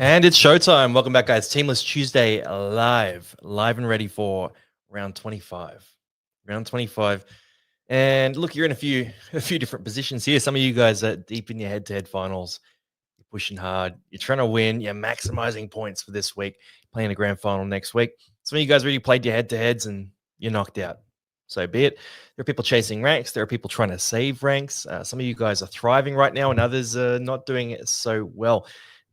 And it's showtime. Welcome back, guys. Teamless Tuesday live and ready for round 25. Round 25. And look, you're in a few different positions here. Some of you guys are deep in your head-to-head finals. You're pushing hard. You're trying to win. You're maximizing points for this week, playing the grand final next week. Some of you guys already played your head-to-heads and you're knocked out. So be it. There are people chasing ranks. There are people trying to save ranks. Some of you guys are thriving right now, and others are not doing it so well.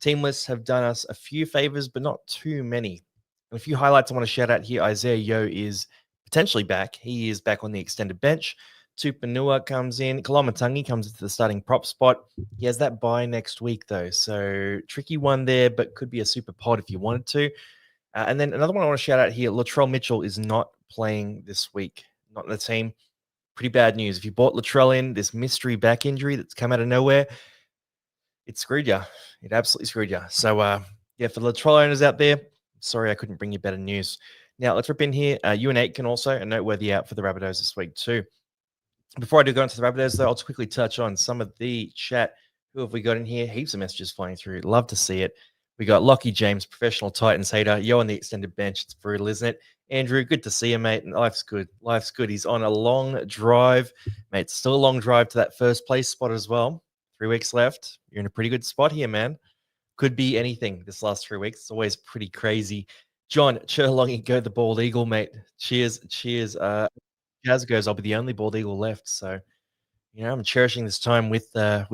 Teamless have done us a few favors, but not too many. And a few highlights I want to shout out here. Isaiah Yeo is potentially back. He is back on the extended bench. Tupanua comes in. Kalamatangi comes into the starting prop spot. He has that bye next week, though. So tricky one there, but could be a super pod if you wanted to. And then another one I want to shout out here. Latrell Mitchell is not playing this week. Not in the team. Pretty bad news. If you bought Latrell in, this mystery back injury that's come out of nowhere, it screwed you. It absolutely screwed you. So, yeah, for the Latrell owners out there, sorry I couldn't bring you better news. Now, let's rip in here. You and 8 can also, a noteworthy out for the Rabbitohs this week too. Before I do go into the Rabbitohs, though, I'll just quickly touch on some of the chat. Who have we got in here? Heaps of messages flying through. Love to see it. We got Lockie James, professional Titans hater. Yo on the extended bench. It's brutal, isn't it? Andrew, good to see you, mate. And life's good. Life's good. He's on a long drive. Mate, still a long drive to that first place spot as well. 3 weeks left. You're in a pretty good spot here, man. Could be anything this last 3 weeks. It's always pretty crazy. John, cheer along and go the bald eagle, mate. Cheers. Jazz goes, I'll be the only bald eagle left. So, I'm cherishing this time with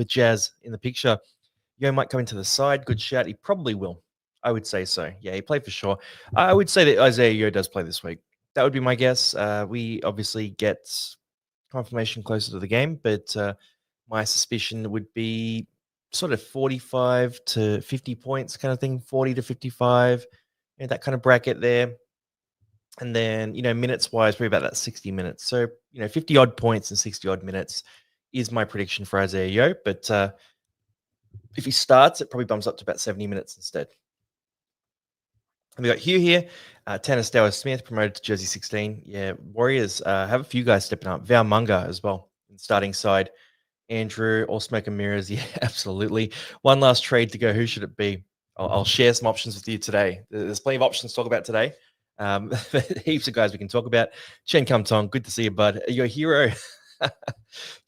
Jazz in the picture. Yo might come into the side. Good shout. He probably will. I would say so. Yeah, he played for sure. I would say that Isaiah Yo does play this week. That would be my guess. We obviously get confirmation closer to the game, but my suspicion would be sort of 45 to 50 points kind of thing, 40 to 55, that kind of bracket there. And then, minutes-wise, probably about that 60 minutes. So, 50 odd points and 60 odd minutes is my prediction for Isaiah Yo. But if he starts, it probably bumps up to about 70 minutes instead. And we got Hugh here, Tanner Stower Smith promoted to jersey 16. Yeah, Warriors have a few guys stepping up. Val Munga as well in starting side. Andrew, all smoke and mirrors. Yeah, absolutely. One last trade to go. Who should it be? I'll share some options with you today. There's plenty of options to talk about today. Heaps of guys we can talk about. Chen Kum Tong, good to see you, bud. Your hero.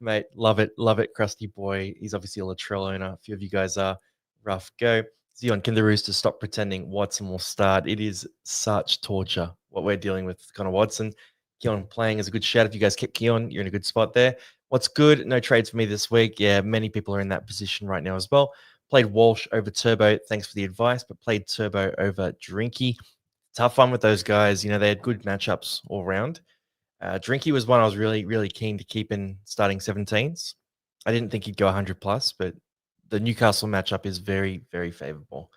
Mate, love it. Love it. Krusty boy. He's obviously a Latrell owner. A few of you guys are. Rough go. Zion, can the Roosters stop pretending Watson will start? It is such torture what we're dealing with Connor Watson. Keon playing is a good shout. If you guys keep Keon, you're in a good spot there. What's good? No trades for me this week. Yeah, many people are in that position right now as well. Played Walsh over Turbo. Thanks for the advice, but played Turbo over Drinky. Tough one with those guys. They had good matchups all round. Drinky was one I was really, really keen to keep in starting 17s. I didn't think he'd go 100 plus, but the Newcastle matchup is very, very favorable.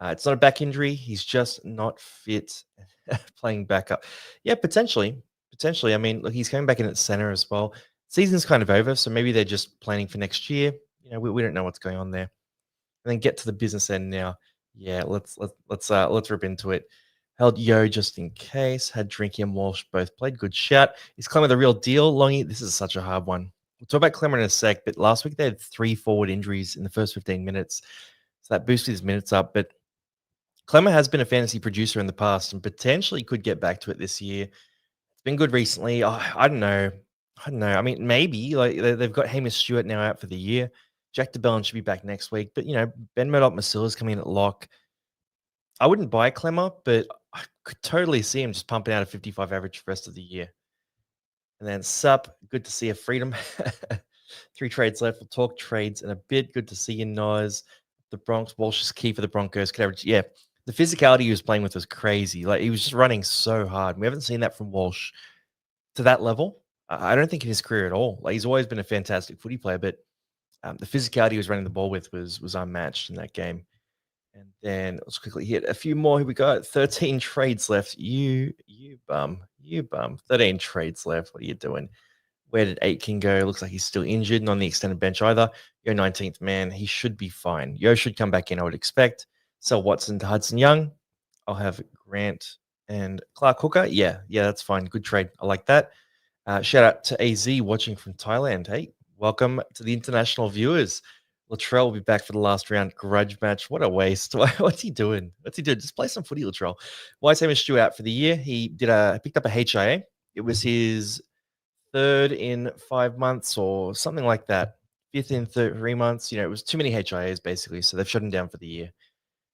It's not a back injury. He's just not fit playing backup. Yeah, potentially. I mean, look, he's coming back in at center as well. Season's kind of over, so maybe they're just planning for next year. We don't know what's going on there. And then get to the business end now. Yeah, let's rip into it. Held Yo just in case. Had Drinky and Walsh both played. Good shout. Is Clemmer the real deal? Longy, this is such a hard one. We'll talk about Clemmer in a sec, but last week they had 3 forward injuries in the first 15 minutes. So that boosted his minutes up. But Clemmer has been a fantasy producer in the past and potentially could get back to it this year. It's been good recently. I don't know. I mean, maybe they've got Hamish Stewart now out for the year. Jack DeBellin should be back next week. But, Ben Murdoch-Masilla's coming in at lock. I wouldn't buy Clemmer, but I could totally see him just pumping out a 55 average for the rest of the year. And then Sup, good to see you, Freedom. 3 trades left. We'll talk trades in a bit. Good to see you, Noz. The Bronx, Walsh is key for the Broncos. Could average, yeah. The physicality he was playing with was crazy. Like, he was just running so hard. We haven't seen that from Walsh to that level. I don't think in his career at all. Like, he's always been a fantastic footy player, but the physicality he was running the ball with was unmatched in that game. And then let's quickly hit a few more. Here we go. 13 trades left. You bum. 13 trades left. What are you doing? Where did Aitken go? Looks like he's still injured and on the extended bench either. Yo, 19th man. He should be fine. Yo should come back in, I would expect. Sell Watson to Hudson Young. I'll have Grant and Clark Hooker. Yeah, that's fine. Good trade. I like that. Shout out to AZ watching from Thailand. Hey, welcome to the international viewers. Latrell will be back for the last round grudge match. What a waste. What's he doing? What's he doing? Just play some footy, Latrell. Why is Stu out for the year? He picked up a HIA. It was his third in 5 months or something like that. Fifth in 3 months. It was too many HIAs basically. So they've shut him down for the year.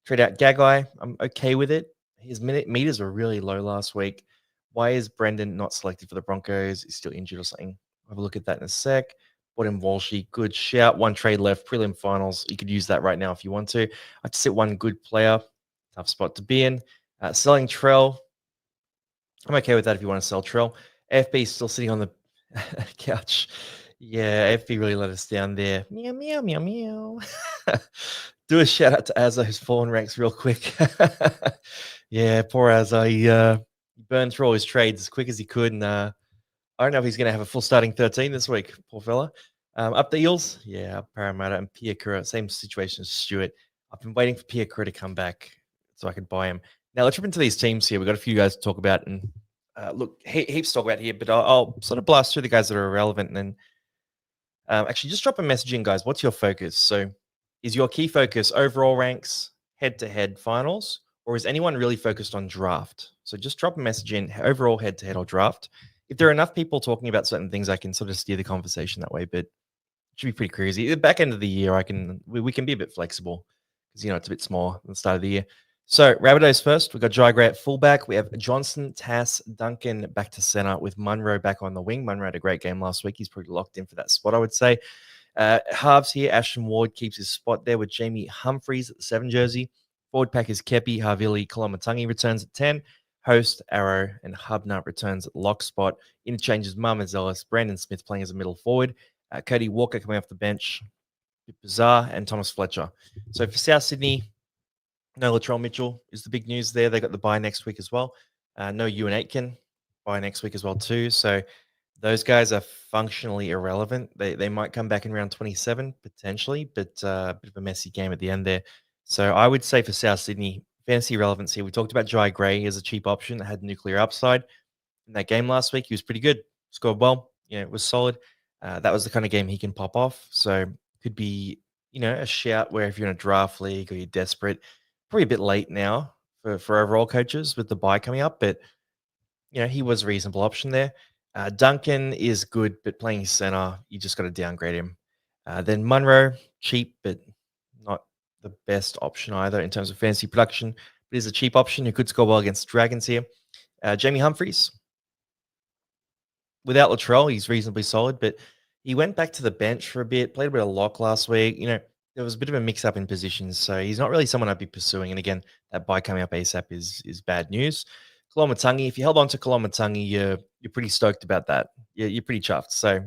Trade out Gagai. I'm okay with it. His meters were really low last week. Why is Brendan not selected for the Broncos? He's still injured or something. I'll have a look at that in a sec. Bought in Walshy. Good shout. One trade left. Prelim finals. You could use that right now if you want to. I just sit one good player. Tough spot to be in. Selling Trell. I'm okay with that if you want to sell Trell. FB is still sitting on the couch. Yeah, FB really let us down there. Meow, meow, meow, meow. Do a shout out to Azza, who's fallen ranks real quick. Yeah, poor Azza. He burned through all his trades as quick as he could. And I don't know if he's going to have a full starting 13 this week. Poor fella. Up the Eels. Yeah, Parramatta and Piakura. Same situation as Stewart. I've been waiting for Piakura to come back so I could buy him. Now, let's jump into these teams here. We've got a few guys to talk about. And look, heaps to talk about here. But I'll sort of blast through the guys that are relevant. And then actually just drop a message in, guys. What's your focus? So is your key focus overall ranks, head-to-head finals, or is anyone really focused on draft? So just drop a message in, overall head-to-head or draft. If there are enough people talking about certain things, I can sort of steer the conversation that way, but it should be pretty crazy. At the back end of the year, we can be a bit flexible because, it's a bit small at the start of the year. So Rabbitohs first. We've got Jai Gray at fullback. We have Johnson, Tass, Duncan back to center with Munro back on the wing. Munro had a great game last week. He's pretty locked in for that spot, I would say. Halves here, Ashton Ward keeps his spot there with Jamie Humphreys at the 7 jersey. Forward pack is Kepi, Havili, Kolomatangi returns at 10. Host, Arrow, and Hubner returns at lock spot. Interchanges Marmazelis, Brandon Smith playing as a middle forward. Cody Walker coming off the bench. Bizarre, and Thomas Fletcher. So for South Sydney, no Latrell Mitchell is the big news there. They got the bye next week as well. No Ewan Aitken, bye next week as well too. So those guys are functionally irrelevant. They might come back in round 27 potentially, but a bit of a messy game at the end there. So I would say for South Sydney, fantasy relevance here. We talked about Jai Gray as a cheap option that had nuclear upside. In that game last week, he was pretty good. Scored well. It was solid. That was the kind of game he can pop off. So could be, a shout where if you're in a draft league or you're desperate, probably a bit late now for overall coaches with the bye coming up, but he was a reasonable option there. Duncan is good, but playing center, you just got to downgrade him. Then Munro, cheap, but not the best option either in terms of fantasy production, but is a cheap option who could score well against Dragons here. Jamie Humphreys, without Latrell, he's reasonably solid, but he went back to the bench for a bit, played a bit of lock last week. There was a bit of a mix-up in positions, so he's not really someone I'd be pursuing. And again, that buy coming up ASAP is bad news. Kolomatangi, if you held on to Kolomatangi, you're pretty stoked about that. You're pretty chuffed. So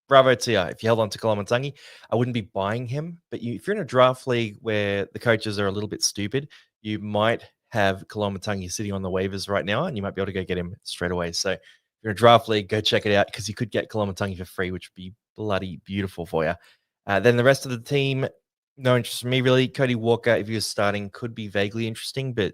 bravo to you. If you held on to Kolomatangi, I wouldn't be buying him. But if you're in a draft league where the coaches are a little bit stupid, you might have Kolomatangi sitting on the waivers right now, and you might be able to go get him straight away. So if you're in a draft league, go check it out because you could get Kolomatangi for free, which would be bloody beautiful for you. Then the rest of the team, no interest in me really. Cody Walker, if he was starting, could be vaguely interesting, but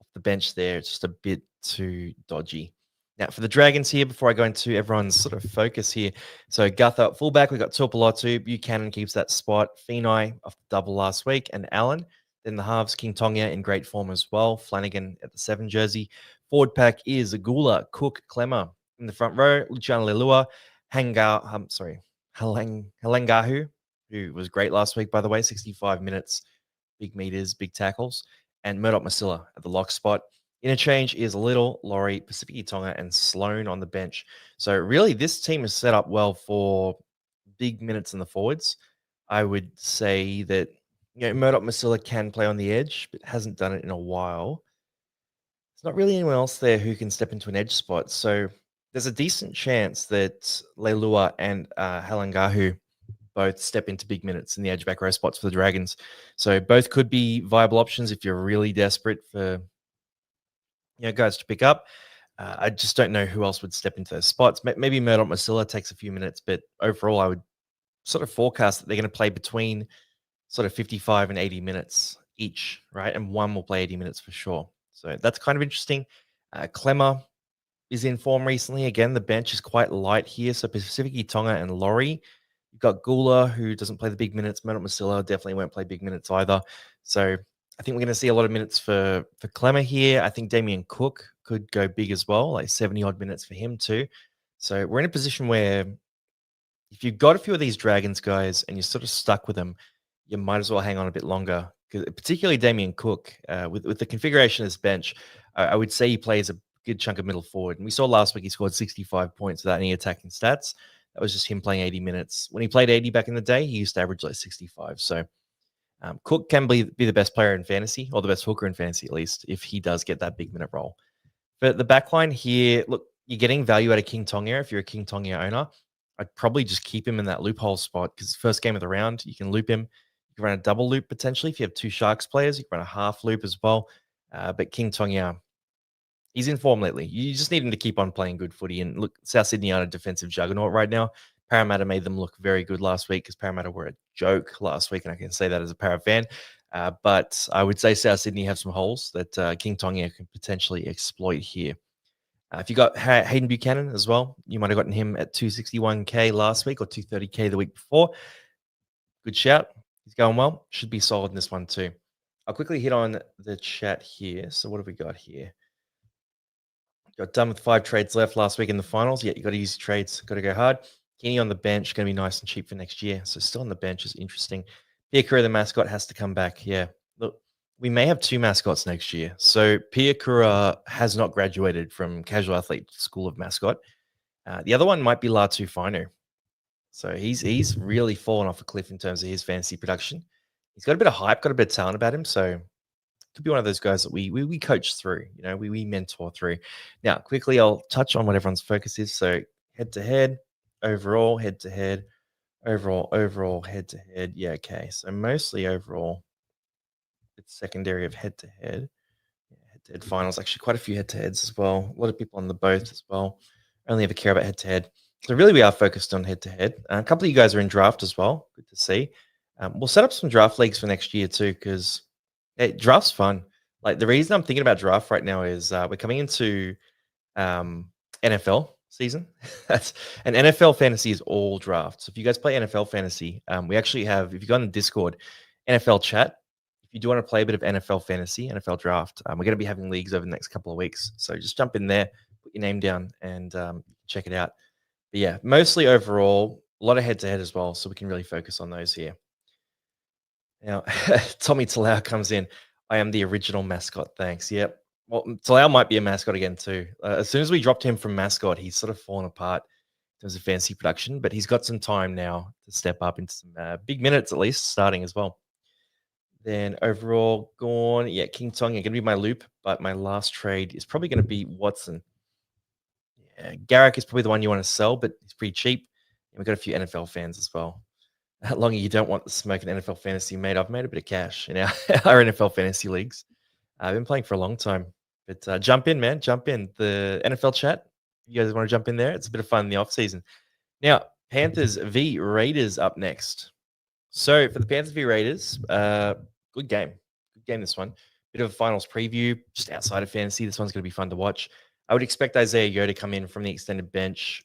off the bench there, it's just a bit too dodgy. Now, for the Dragons here, before I go into everyone's sort of focus here. So, Guther at fullback, we've got Tuapolotu. Buchanan keeps that spot. Feeney off the double last week, and Allen. Then the halves, King Tonga in great form as well. Flanagan at the 7 jersey. Forward pack is Agula, Cook, Clemmer. In the front row, Luciano Leilua, Halangahu, who was great last week, by the way, 65 minutes, big meters, big tackles, and Murdoch Masilla at the lock spot. Interchange is Little, Laurie, Pacific Tonga, and Sloan on the bench. So really, this team is set up well for big minutes in the forwards. I would say that Murdoch Masilla can play on the edge, but hasn't done it in a while. There's not really anyone else there who can step into an edge spot. So there's a decent chance that Leilua and Halangahu both step into big minutes in the edge back row spots for the Dragons. So both could be viable options if you're really desperate for guys to pick up. I just don't know who else would step into those spots. Maybe Murdoch Masilla takes a few minutes, but overall I would sort of forecast that they're going to play between sort of 55 and 80 minutes each, right? And one will play 80 minutes for sure. So that's kind of interesting. Clemmer is in form recently. Again, the bench is quite light here. So Pacific Tonga and Laurie, You've got Gula, who doesn't play the big minutes. Murdoch Masilla definitely won't play big minutes either. So I think we're going to see a lot of minutes for Clemmer here. I think Damien Cook could go big as well, like 70 odd minutes for him too. So we're in a position where if you've got a few of these Dragons guys and you're sort of stuck with them, you might as well hang on a bit longer. Particularly Damien Cook, with the configuration of this bench, I would say he plays a good chunk of middle forward. And we saw last week he scored 65 points without any attacking stats. That was just him playing 80 minutes. When he played 80 back in the day, he used to average like 65. So Cook can be the best player in fantasy, or the best hooker in fantasy at least, if he does get that big minute role. But the back line here, look, you're getting value out of King Tonga if you're a King Tonga owner. I'd probably just keep him in that loophole spot because first game of the round, you can loop him. You can run a double loop potentially. If you have two Sharks players, you can run a half loop as well. But King Tonga, he's in form lately. You just need him to keep on playing good footy. And look, South Sydney are a defensive juggernaut right now. Parramatta made them look very good last week because Parramatta were a joke last week, and I can say that as a Para fan. But I would say South Sydney have some holes that King Tonga can potentially exploit here. If you got Hayden Buchanan as well, you might have gotten him at 261K last week or 230K the week before. Good shout. He's going well. Should be solid in this one too. I'll quickly hit on the chat here. So what have we got here? Got done with 5 trades left last week in the finals. Yeah, you got to use your trades. Got to go hard. Kenny on the bench, going to be nice and cheap for next year. So still on the bench is interesting. Pia Kura, the mascot, has to come back. Yeah. Look, we may have 2 mascots next year. So Pia Kura has not graduated from Casual Athlete School of Mascot. The other one might be Latu Fino. So he's really fallen off a cliff in terms of his fantasy production. He's got a bit of hype, got a bit of talent about him. So could be one of those guys that we coach through, we mentor through. Now, quickly, I'll touch on what everyone's focus is. So head to head, overall, head to head, overall, head to head. Yeah, okay. So mostly overall, it's secondary of head to head. Head to head finals. Actually, quite a few head to heads as well. A lot of people on the both as well. Only ever care about head to head. So really, we are focused on head to head. A couple of you guys are in draft as well. Good to see. We'll set up some draft leagues for next year too, because draft's fun. Like the reason I'm thinking about draft right now is we're coming into NFL season. And NFL fantasy is all draft. So if you guys play NFL fantasy, we actually have, if you go on the Discord, NFL chat. If you do want to play a bit of NFL fantasy, NFL draft, we're going to be having leagues over the next couple of weeks. So just jump in there, put your name down, and check it out. But yeah, mostly overall, a lot of head to head as well. So we can really focus on those here. Now, Tommy Talau comes in. I am the original mascot. Thanks. Yep. Well, Talau might be a mascot again too. As soon as we dropped him from mascot, he's sort of fallen apart in terms of fantasy production, but he's got some time now to step up into some big minutes at least, starting as well. Then overall, gone. Yeah, King Tonga going to be my loop, but my last trade is probably going to be Watson. Yeah, Garrick is probably the one you want to sell, but he's pretty cheap. And we've got a few NFL fans as well. How long you don't want the smoke in NFL fantasy, mate? I've made a bit of cash in our NFL fantasy leagues. I've been playing for a long time, but jump in, man. Jump in. The NFL chat, you guys want to jump in there? It's a bit of fun in the off season. Now, Panthers v Raiders up next. So for the Panthers v Raiders, good game. Good game, this one. Bit of a finals preview, just outside of fantasy. This one's going to be fun to watch. I would expect Isaiah Yeo to come in from the extended bench,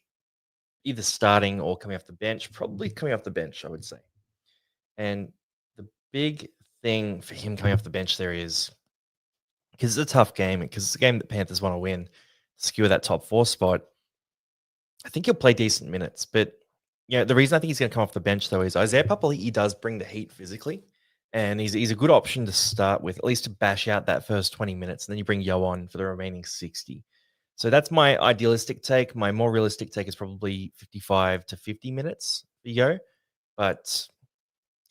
either starting or coming off the bench, probably coming off the bench, I would say. And the big thing for him coming off the bench there is, because it's a tough game, because it's a game that Panthers want to win, secure that top 4 spot, I think he'll play decent minutes. But the reason I think he's going to come off the bench, though, is Isaiah Papali'i does bring the heat physically. And he's a good option to start with, at least to bash out that first 20 minutes. And then you bring Yo on for the remaining 60. So that's my idealistic take. My more realistic take is probably 55 to 50 minutes for Yo. But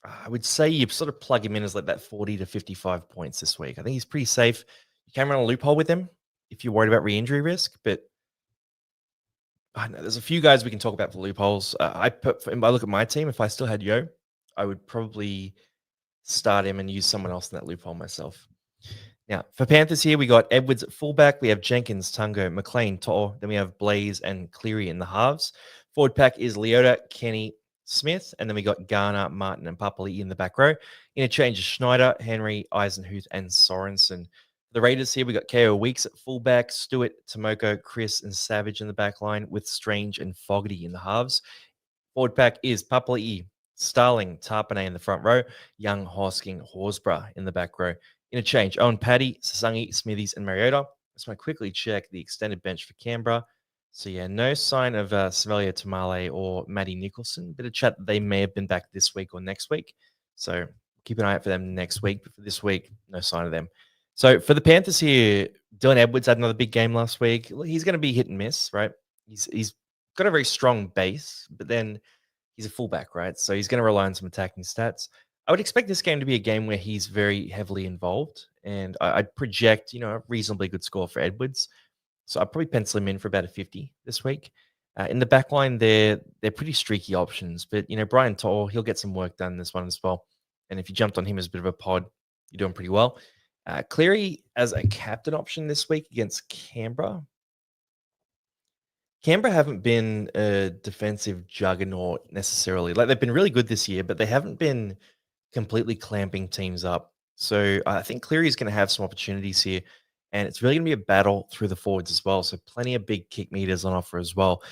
I would say you sort of plug him in as like that 40 to 55 points this week. I think he's pretty safe. You can run a loophole with him if you're worried about re-injury risk. But I know there's a few guys we can talk about for loopholes. I look at my team. If I still had Yo, I would probably start him and use someone else in that loophole myself. Now, for Panthers here, we got Edwards at fullback. We have Jenkins, Tungo, McLean, To'o. Then we have Blaze and Cleary in the halves. Forward pack is Leota, Kenny, Smith. And then we got Garner, Martin, and Papali'i in the back row. Interchange is Schneider, Henry, Eisenhuth, and Sorensen. For the Raiders here, we got KO Weeks at fullback, Stewart, Tomoko, Chris, and Savage in the back line with Strange and Fogarty in the halves. Forward pack is Papali'i, Starling, Tarpanay in the front row, Young, Hosking, Horsburgh in the back row. Interchange, Owen Paddy, Sasangi, Smithies, and Mariota. Just want to quickly check the extended bench for Canberra. So, yeah, no sign of Savalia Tamale or Maddie Nicholson. Bit of chat that they may have been back this week or next week. So, keep an eye out for them next week. But for this week, no sign of them. So, for the Panthers here, Dylan Edwards had another big game last week. He's going to be hit and miss, right? He's got a very strong base, but then he's a fullback, right? So he's going to rely on some attacking stats. I would expect this game to be a game where he's very heavily involved, and I'd project, a reasonably good score for Edwards. So I'd probably pencil him in for about a 50 this week. In the back line, they're pretty streaky options, but Brian Toll, he'll get some work done this one as well. And if you jumped on him as a bit of a pod, you're doing pretty well. Cleary as a captain option this week against Canberra. Canberra haven't been a defensive juggernaut necessarily. Like they've been really good this year, but they haven't been completely clamping teams up. So I think Cleary is going to have some opportunities here, and it's really going to be a battle through the forwards as well. So plenty of big kick meters on offer as well.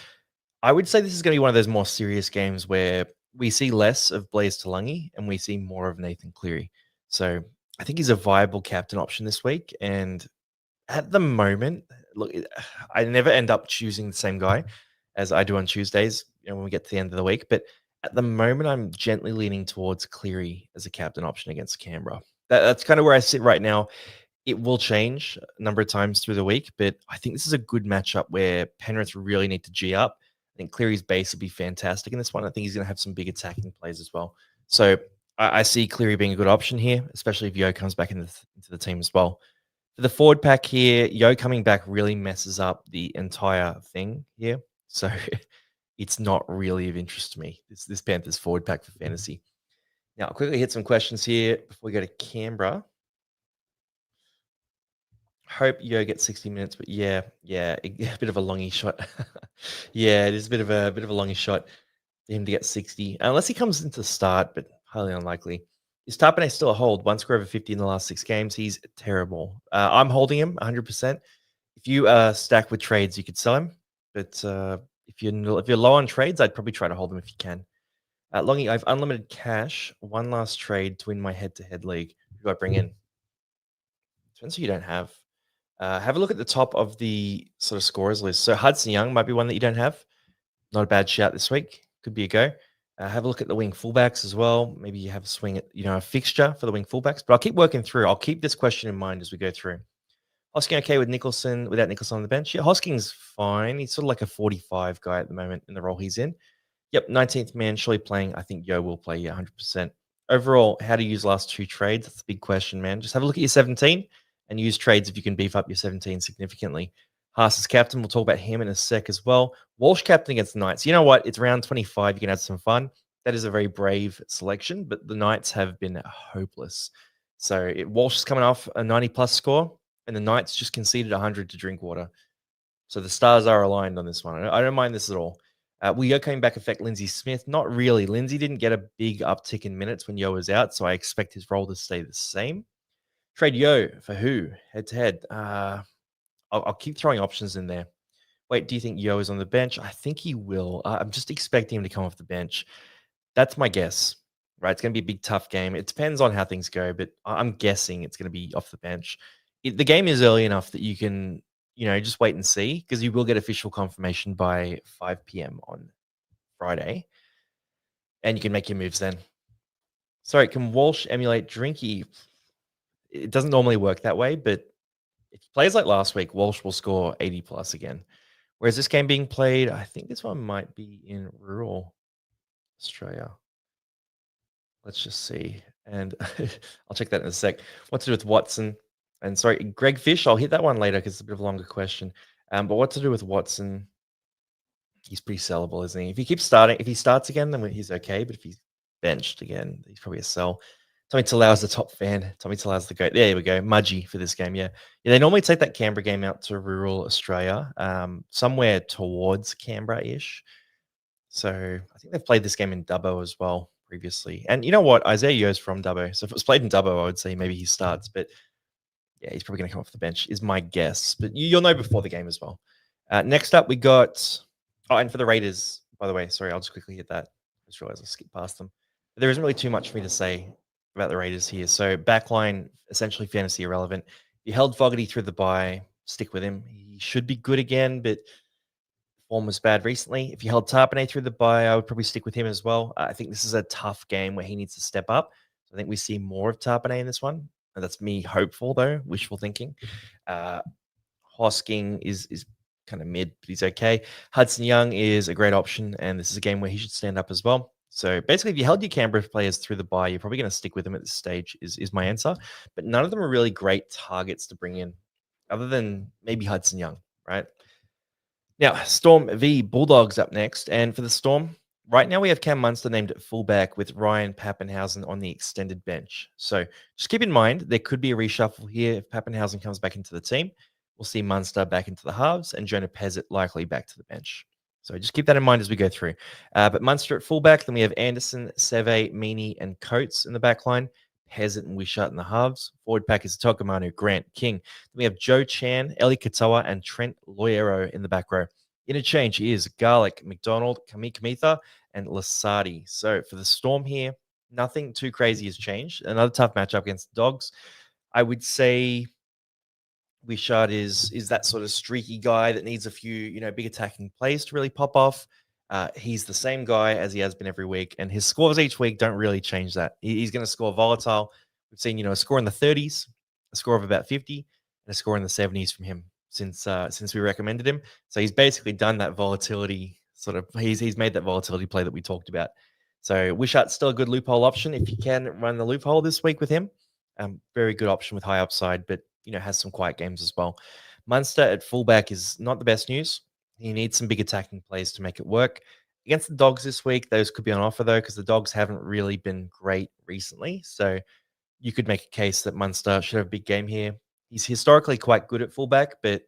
I would say this is going to be one of those more serious games where we see less of Blaze Talangi and we see more of Nathan Cleary. So I think he's a viable captain option this week, and at the moment, look, I never end up choosing the same guy as I do on Tuesdays, when we get to the end of the week. But at the moment, I'm gently leaning towards Cleary as a captain option against Canberra. That's kind of where I sit right now. It will change a number of times through the week, but I think this is a good matchup where Penrith really need to G up. I think Cleary's base will be fantastic in this one. I think he's going to have some big attacking plays as well. So I see Cleary being a good option here, especially if Yo comes back into the team as well. For the forward pack here, Yo coming back really messes up the entire thing here. So it's not really of interest to me, this Panthers forward pack for fantasy. Now, I'll quickly hit some questions here before we go to Canberra. Hope Yo gets 60 minutes, but yeah, a bit of a longy shot. Yeah, it is a bit of a longy shot for him to get 60, unless he comes into the start, but highly unlikely. Is Tarpanay still a hold? One score over 50 in the last 6 games. He's terrible. I'm holding him 100%. If you stack with trades, you could sell him, but if you're low on trades, I'd probably try to hold him if you can. Longy, I have unlimited cash. One last trade to win my head-to-head league. Who do I bring in? Depends who you don't have. Have a look at the top of the sort of scorers list. So Hudson Young might be one that you don't have. Not a bad shout this week. Could be a go. Have a look at the wing fullbacks as well. Maybe you have a swing at, a fixture for the wing fullbacks. But I'll keep working through. I'll keep this question in mind as we go through. Hosking okay with Nicholson, without Nicholson on the bench? Yeah, Hosking's fine. He's sort of like a 45 guy at the moment in the role he's in. Yep, 19th man, surely playing. I think Yo will play, 100%. Overall, how to use last 2 trades? That's the big question, man. Just have a look at your 17 and use trades if you can beef up your 17 significantly. Haas is captain. We'll talk about him in a sec as well. Walsh captain against the Knights. You know what? It's round 25. You can have some fun. That is a very brave selection, but the Knights have been hopeless. So Walsh is coming off a 90-plus score, and the Knights just conceded 100 to Drinkwater. So the stars are aligned on this one. I don't mind this at all. Will Yo coming back affect Lindsay Smith? Not really. Lindsay didn't get a big uptick in minutes when Yo was out, so I expect his role to stay the same. Trade Yo for who? Head-to-head. I'll keep throwing options in there. Wait, do you think Yo is on the bench? I think he will. I'm just expecting him to come off the bench. That's my guess, right? It's going to be a big, tough game. It depends on how things go, but I'm guessing it's going to be off the bench. The game is early enough that you can, just wait and see, because you will get official confirmation by 5 p.m. on Friday, and you can make your moves then. Sorry, can Walsh emulate Drinky? It doesn't normally work that way, but if he plays like last week, Walsh will score 80 plus again. Whereas this game being played, I think this one might be in rural Australia. Let's just see. And I'll check that in a sec. What to do with Watson? And sorry, Greg Fish, I'll hit that one later because it's a bit of a longer question. But what to do with Watson? He's pretty sellable, isn't he? If he starts again, then he's okay. But if he's benched again, he's probably a sell. Tommy Talau's the top fan. Tommy Talau's the goat. There we go. Mudgy for this game. Yeah. They normally take that Canberra game out to rural Australia, somewhere towards Canberra-ish. So I think they've played this game in Dubbo as well previously. And you know what? Isaiah Yo's from Dubbo. So if it was played in Dubbo, I would say maybe he starts. But yeah, he's probably going to come off the bench, is my guess. But you'll know before the game as well. Next up, we got... Oh, and for the Raiders, by the way, sorry, I'll just quickly hit that. Just realized I skipped past them. But there isn't really too much for me to say about the Raiders here. So backline, essentially fantasy irrelevant. You held Fogarty through the bye, stick with him. He should be good again, but form was bad recently. If you held Tarpanay through the bye, I would probably stick with him as well. I think this is a tough game where he needs to step up. So I think we see more of Tarpanay in this one. And that's me hopeful, though, wishful thinking. Uh, Hosking is kind of mid, but he's okay. Hudson Young is a great option, and this is a game where he should stand up as well. So basically, if you held your Canberra players through the bye, you're probably going to stick with them at this stage, is my answer. But none of them are really great targets to bring in, other than maybe Hudson Young, right? Now, Storm v Bulldogs up next. And for the Storm, right now we have Cam Munster named at fullback with Ryan Pappenhausen on the extended bench. So just keep in mind, there could be a reshuffle here if Pappenhausen comes back into the team. We'll see Munster back into the halves and Jonah Pezzett likely back to the bench. So just keep that in mind as we go through. But Munster at fullback, then we have Anderson, Seve, Meaney, and Coates in the back line. Pezzett and Wishart in the halves. Forward pack is Tokomanu, Grant, King. Then we have Joe Chan, Eli Katoa, and Trent Loiero in the back row. Interchange is Garlic, McDonald, Kamitha, and Lasardi. So for the Storm here, nothing too crazy has changed. Another tough matchup against the Dogs. I would say Wishart is that sort of streaky guy that needs a few, big attacking plays to really pop off. He's the same guy as he has been every week, and his scores each week don't really change that. He's going to score volatile. We've seen, a score in the 30s, a score of about 50, and a score in the 70s from him since we recommended him. So he's basically done that volatility sort of. He's made that volatility play that we talked about. So Wishart's still a good loophole option if you can run the loophole this week with him. Very good option with high upside, but has some quiet games as well. Munster at fullback is not the best news. He needs some big attacking plays to make it work. Against the Dogs this week, those could be on offer, though, because the Dogs haven't really been great recently. So you could make a case that Munster should have a big game here. He's historically quite good at fullback, but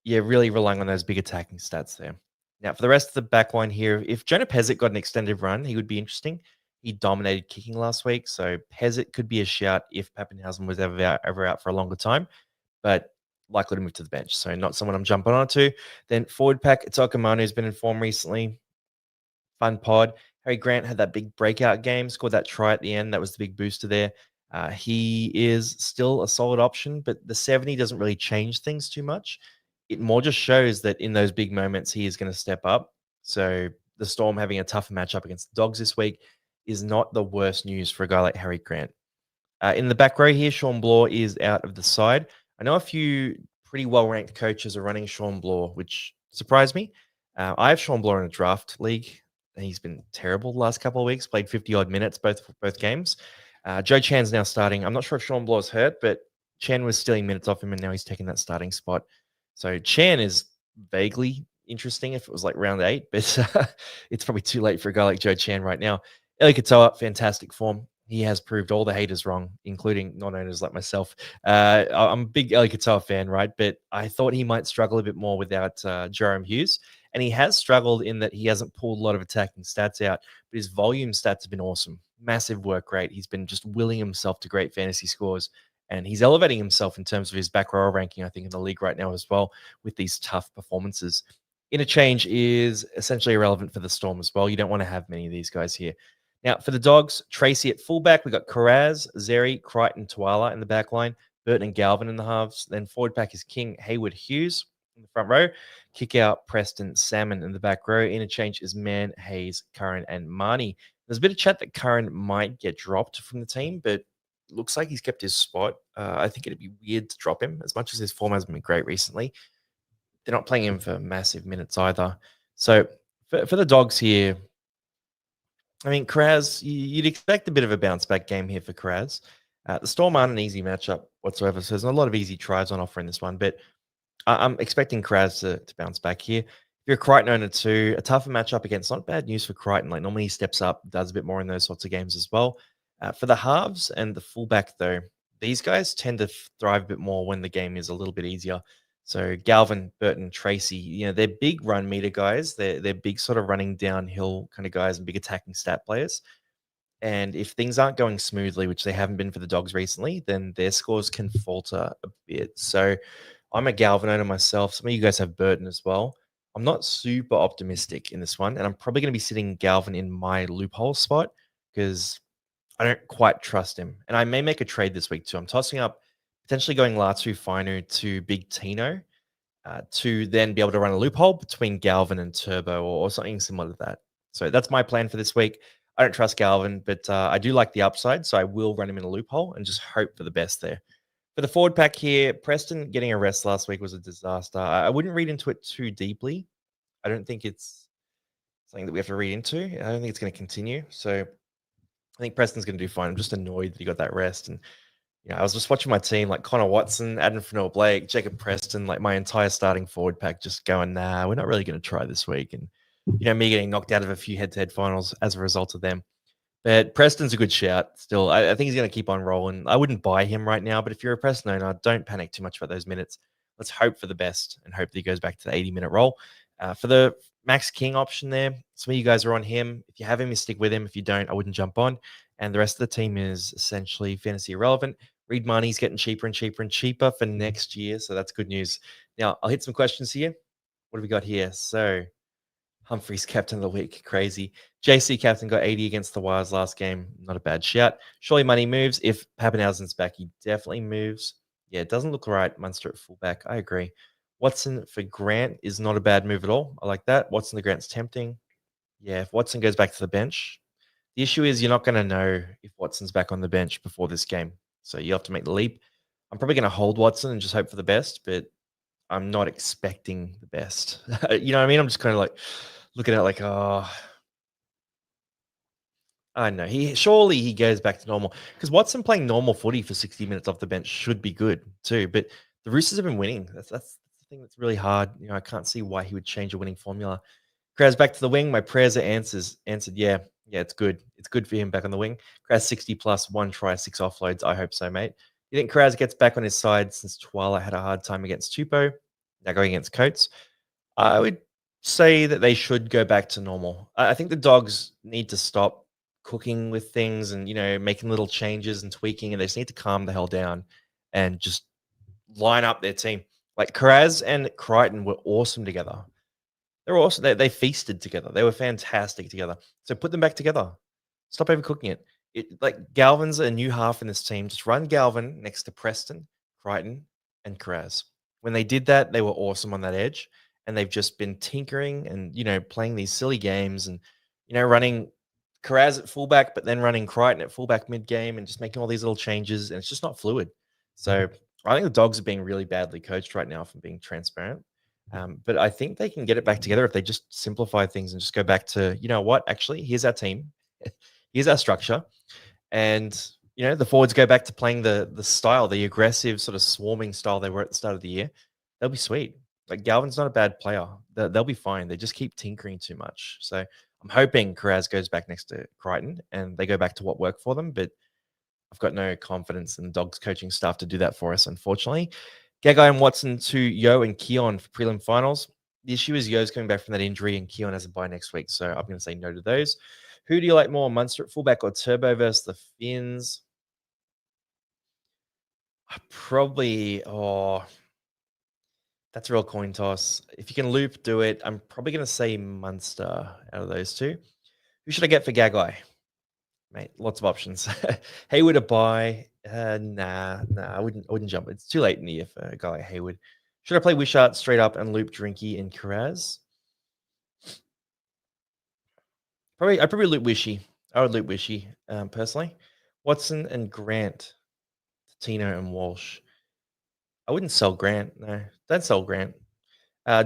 really relying on those big attacking stats there. Now, for the rest of the back line here, if Jonah Pezzett got an extended run, he would be interesting. He dominated kicking last week, so Pezzett could be a shout if Pappenhausen was ever out for a longer time, but likely to move to the bench, so not someone I'm jumping onto. Then forward pack, Tokomanu has been in form recently. Fun pod. Harry Grant had that big breakout game, scored that try at the end. That was the big booster there. He is still a solid option, but the 70 doesn't really change things too much. It more just shows that in those big moments, he is going to step up. So the Storm having a tougher matchup against the Dogs this week is not the worst news for a guy like Harry Grant. In the back row here, Sean Bloor is out of the side. I know a few pretty well-ranked coaches are running Sean Bloor, which surprised me. I have Sean Bloor in a draft league. He's been terrible the last couple of weeks, played 50-odd minutes both games. Joe Chan's now starting. I'm not sure if Sean Bloor's hurt, but Chan was stealing minutes off him, and now he's taking that starting spot. So Chan is vaguely interesting if it was like round 8, but it's probably too late for a guy like Joe Chan right now. Eli Katoa, fantastic form. He has proved all the haters wrong, including non-owners like myself. I'm a big Eli Katoa fan, right? But I thought he might struggle a bit more without Jerome Hughes. And he has struggled in that he hasn't pulled a lot of attacking stats out, but his volume stats have been awesome. Massive work rate. He's been just willing himself to great fantasy scores. And he's elevating himself in terms of his back row ranking, I think, in the league right now as well, with these tough performances. Interchange is essentially irrelevant for the Storm as well. You don't want to have many of these guys here. Now, for the Dogs, Tracy at fullback. We got Karaz, Zeri, Crichton, Tuala in the back line, Burton and Galvin in the halves. Then forward pack is King, Hayward, Hughes in the front row. Kick out, Preston, Salmon in the back row. Interchange is Mann, Hayes, Curran, and Marnie. There's a bit of chat that Curran might get dropped from the team, but looks like he's kept his spot. I think it'd be weird to drop him, as much as his form hasn't been great recently. They're not playing him for massive minutes either. So for the Dogs here, I mean, Kraz, you'd expect a bit of a bounce back game here for Kraz. The Storm aren't an easy matchup whatsoever, so there's a lot of easy tries on offer in this one, but I'm expecting Kraz to bounce back here. If you're a Crichton owner too, a tougher matchup against, not bad news for Crichton. Like normally he steps up, does a bit more in those sorts of games as well. For the halves and the fullback though, these guys tend to thrive a bit more when the game is a little bit easier. So Galvin, Burton, Tracy, they're big run meter guys. They're big sort of running downhill kind of guys and big attacking stat players. And if things aren't going smoothly, which they haven't been for the Dogs recently, then their scores can falter a bit. So I'm a Galvin owner myself. Some of you guys have Burton as well. I'm not super optimistic in this one, and I'm probably going to be sitting Galvin in my loophole spot because I don't quite trust him. And I may make a trade this week too. I'm tossing up potentially going Latu Finu to Big Tino to then be able to run a loophole between Galvin and Turbo or something similar to that. So that's my plan for this week. I don't trust Galvin, but I do like the upside, so I will run him in a loophole and just hope for the best there. For the forward pack here, Preston getting a rest last week was a disaster. I wouldn't read into it too deeply. I don't think it's something that we have to read into. I don't think it's going to continue. So I think Preston's going to do fine. I'm just annoyed that he got that rest. And I was just watching my team like Connor Watson, Adam Fennell Blake, Jacob Preston, like my entire starting forward pack just going, nah, we're not really going to try this week. And, me getting knocked out of a few head to head finals as a result of them. But Preston's a good shout still. I think he's going to keep on rolling. I wouldn't buy him right now, but if you're a Preston owner, don't panic too much about those minutes. Let's hope for the best and hope that he goes back to the 80-minute roll. For the Max King option there, some of you guys are on him. If you have him, you stick with him. If you don't, I wouldn't jump on. And the rest of the team is essentially fantasy irrelevant. Reed Money's getting cheaper and cheaper and cheaper for next year, so that's good news. Now, I'll hit some questions here. What have we got here? So, Humphreys captain of the week, crazy. JC captain got 80 against the Wires last game. Not a bad shout. Surely Money moves. If Pappenhausen's back, he definitely moves. Yeah, it doesn't look right. Munster at fullback. I agree. Watson for Grant is not a bad move at all. I like that. Watson to Grant's tempting. Yeah, if Watson goes back to the bench, the issue is you're not going to know if Watson's back on the bench before this game. So you have to make the leap. I'm probably going to hold Watson and just hope for the best, but I'm not expecting the best. You know what I mean? I'm just kind of like looking at it like, oh, I know. Surely he goes back to normal because Watson playing normal footy for 60 minutes off the bench should be good too. But the Roosters have been winning. That's the thing that's really hard. I can't see why he would change a winning formula. Kraz back to the wing. My prayers are answered. Yeah, it's good. It's good for him back on the wing. Kraz 60 plus, 1 try, 6 offloads. I hope so, mate. You think Kraz gets back on his side since Twala had a hard time against Tupou, now going against Coates? I would say that they should go back to normal. I think the Dogs need to stop cooking with things and, making little changes and tweaking, and they just need to calm the hell down and just line up their team. Like Kraz and Crichton were awesome together. They were awesome. They feasted together. They were fantastic together. So put them back together. Stop overcooking it. Like Galvin's a new half in this team. Just run Galvin next to Preston, Crichton, and Kraz. When they did that, they were awesome on that edge. And they've just been tinkering and, playing these silly games and, running Kraz at fullback, but then running Crichton at fullback mid-game and just making all these little changes. And it's just not fluid. So I think the Dogs are being really badly coached right now from being transparent. But I think they can get it back together if they just simplify things and just go back to, what, actually, here's our team. Here's our structure. And, the forwards go back to playing the style, the aggressive sort of swarming style they were at the start of the year. They'll be sweet. Like Galvin's not a bad player. They'll be fine. They just keep tinkering too much. So I'm hoping Kraz goes back next to Crichton and they go back to what worked for them. But I've got no confidence in the Dogs coaching staff to do that for us, unfortunately. Gagai and Watson to Yo and Keon for prelim finals. The issue is Yo's coming back from that injury and Keon has a bye next week. So I'm going to say no to those. Who do you like more, Munster at fullback or Turbo versus the Finns? Probably, that's a real coin toss. If you can loop, do it. I'm probably going to say Munster out of those two. Who should I get for Gagai? Mate, lots of options. Hayward a buy. Nah, I wouldn't jump. It's too late in the year for a guy like Hayward. Should I play Wishart straight up and loop Drinky and Kiraz? I'd probably loop Wishy. I would loop Wishy, personally. Watson and Grant, Tino and Walsh. I wouldn't sell Grant. No, don't sell Grant.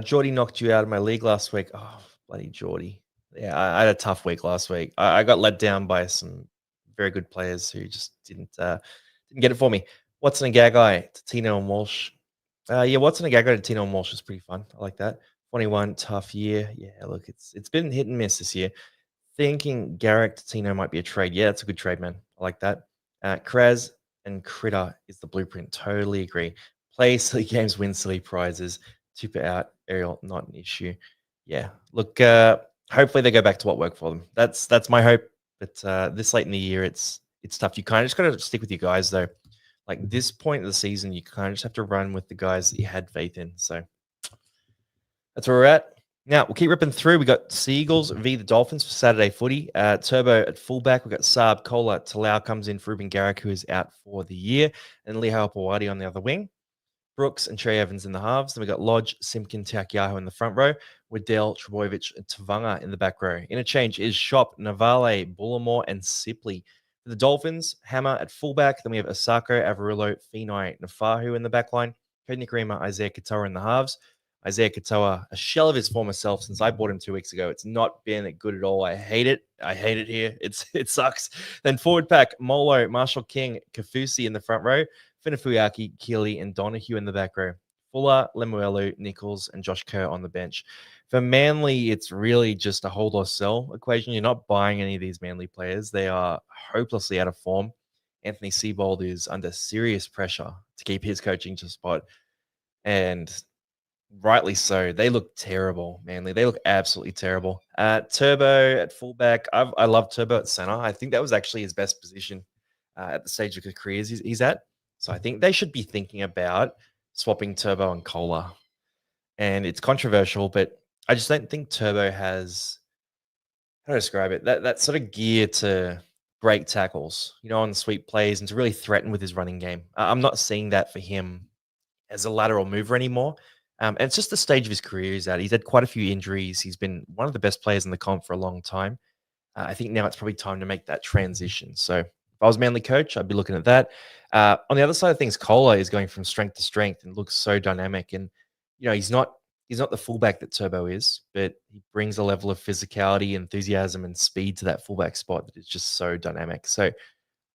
Geordie knocked you out of my league last week. Oh, bloody Geordie. Yeah, I had a tough week last week. I got let down by some very good players who just didn't get it for me. Watson and Gagai, Tino and Walsh. Watson and Gagai to Tino and Walsh is pretty fun. I like that. 21, tough year. Yeah, look, it's been hit and miss this year. Thinking Garrick to Tino might be a trade. Yeah, that's a good trade, man. I like that. Kraz and Critter is the blueprint. Totally agree. Play silly games, win silly prizes. Super out, Ariel, not an issue. Yeah, look, hopefully they go back to what worked for them. That's my hope. But this late in the year, it's tough. You kind of just got to stick with your guys, though. Like this point of the season, you kind of just have to run with the guys that you had faith in. So that's where we're at. Now we'll keep ripping through. We got Seagulls v the Dolphins for Saturday footy. Turbo at fullback. We got Saab Kola Talau comes in for Ruben Garrick, who is out for the year, and Lehigh Pawadi on the other wing. Brooks and Trey Evans in the halves. Then we got Lodge, Simpkin, Takiaho in the front row, with Dale, Trebojevic, and Tavanga in the back row. Interchange is Shop, Navale, Bullimore, and Sipley. For the Dolphins, Hammer at fullback. Then we have Asako, Avarillo, Finai, Nafahu in the back line. Cody Nikrima, Isaiah Katoa in the halves. Isaiah Katoa, a shell of his former self since I bought him 2 weeks ago. It's not been good at all. I hate it. I hate it here. It sucks. Then forward pack, Molo, Marshall King, Kafusi in the front row. Finafuyaki, Keeley, and Donahue in the back row. Fuller, Lemuelu, Nichols, and Josh Kerr on the bench. For Manly, it's really just a hold or sell equation. You're not buying any of these Manly players. They are hopelessly out of form. Anthony Seibold is under serious pressure to keep his coaching spot. And rightly so. They look terrible, Manly. They look absolutely terrible. Turbo at fullback. I love Turbo at center. I think that was actually his best position at the stage of his career he's at. So I think they should be thinking about swapping Turbo and Cola. And it's controversial, but I just don't think Turbo has, how to describe it, that sort of gear to break tackles, on sweep plays and to really threaten with his running game. I'm not seeing that for him as a lateral mover anymore. And it's just the stage of his career he's at. He's had quite a few injuries. He's been one of the best players in the comp for a long time. I think now it's probably time to make that transition. So if I was Manly coach, I'd be looking at that. On the other side of things, Kola is going from strength to strength and looks so dynamic. And he's not the fullback that Turbo is, but he brings a level of physicality, enthusiasm, and speed to that fullback spot that is just so dynamic. So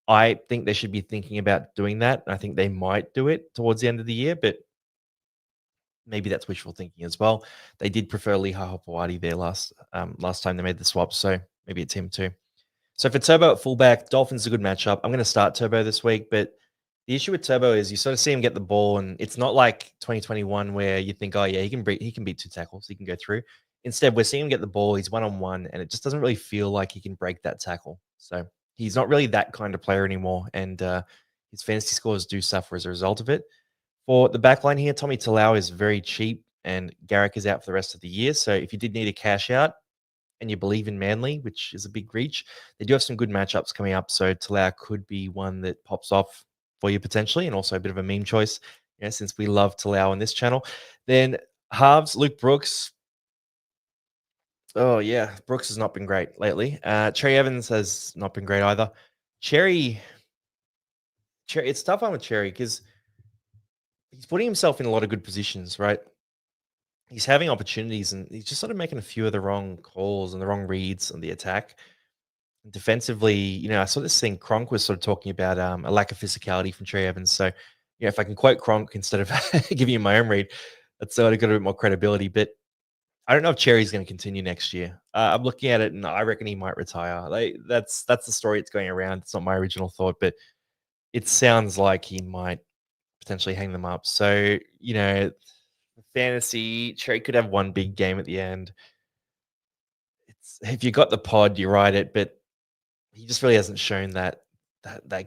I think they should be thinking about doing that. I think they might do it towards the end of the year, but maybe that's wishful thinking as well. They did prefer Lehigh Hopewadi there last time they made the swap, so maybe it's him too. So for Turbo at fullback, Dolphins is a good matchup. I'm going to start Turbo this week, but the issue with Turbo is you sort of see him get the ball, and it's not like 2021 where you think, oh yeah, he can beat 2 tackles, he can go through. Instead, we're seeing him get the ball, he's one-on-one, and it just doesn't really feel like he can break that tackle. So he's not really that kind of player anymore, and his fantasy scores do suffer as a result of it. For the back line here, Tommy Talau is very cheap, and Garrick is out for the rest of the year. So if you did need a cash out and you believe in Manly, which is a big reach, they do have some good matchups coming up. So Talau could be one that pops off for you potentially, and also a bit of a meme choice, since we love Talau on this channel. Then halves, Luke Brooks. Oh yeah, Brooks has not been great lately. Trey Evans has not been great either. Cherry, it's tough one with Cherry because he's putting himself in a lot of good positions, right? He's having opportunities and he's just sort of making a few of the wrong calls and the wrong reads on the attack. Defensively, I saw this thing Kronk was sort of talking about a lack of physicality from Trey Evans. So, if I can quote Kronk instead of giving you my own read, that's sort of got a bit more credibility. But I don't know if Cherry's going to continue next year. I'm looking at it and I reckon he might retire. That's the story that's going around. It's not my original thought, but it sounds like he might potentially hang them up. So, fantasy, Cherry could have one big game at the end. If you got the pod, you ride it, but he just really hasn't shown that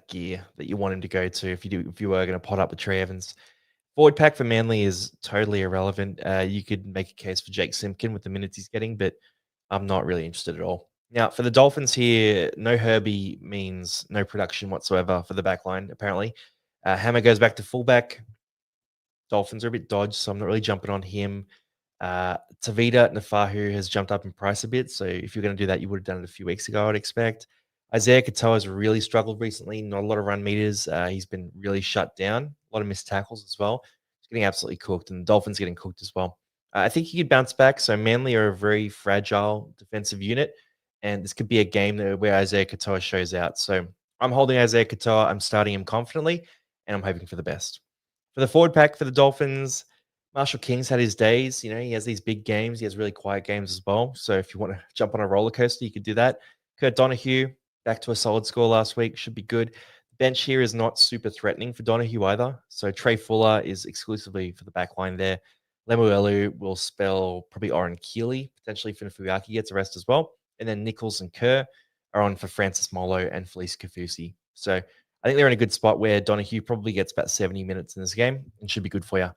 gear that you want him to go to. If you were going to pot up with Trey Evans, forward pack for Manly is totally irrelevant. You could make a case for Jake Simpkin with the minutes he's getting, but I'm not really interested at all. Now for the Dolphins here, no Herbie means no production whatsoever for the back line. Apparently, Hammer goes back to fullback. Dolphins are a bit dodged, so I'm not really jumping on him. Tavita Nafahu has jumped up in price a bit. So if you're going to do that, you would have done it a few weeks ago, I'd expect. Isaiah Katoa has really struggled recently. Not a lot of run meters. He's been really shut down. A lot of missed tackles as well. He's getting absolutely cooked, and the Dolphins getting cooked as well. I think he could bounce back. So Manly are a very fragile defensive unit, and this could be a game where Isaiah Katoa shows out. So I'm holding Isaiah Katoa. I'm starting him confidently, and I'm hoping for the best. For the forward pack for the Dolphins, Marshall King's had his days. He has these big games. He has really quiet games as well. So if you want to jump on a roller coaster, you could do that. Kurt Donahue, back to a solid score last week. Should be good. The bench here is not super threatening for Donahue either. So Trey Fuller is exclusively for the back line there. Lemuelu will spell probably Oren Keeley. Potentially Finafuyaki gets a rest as well. And then Nichols and Kerr are on for Francis Molo and Felice Kafusi. So I think they're in a good spot where Donahue probably gets about 70 minutes in this game and should be good for you.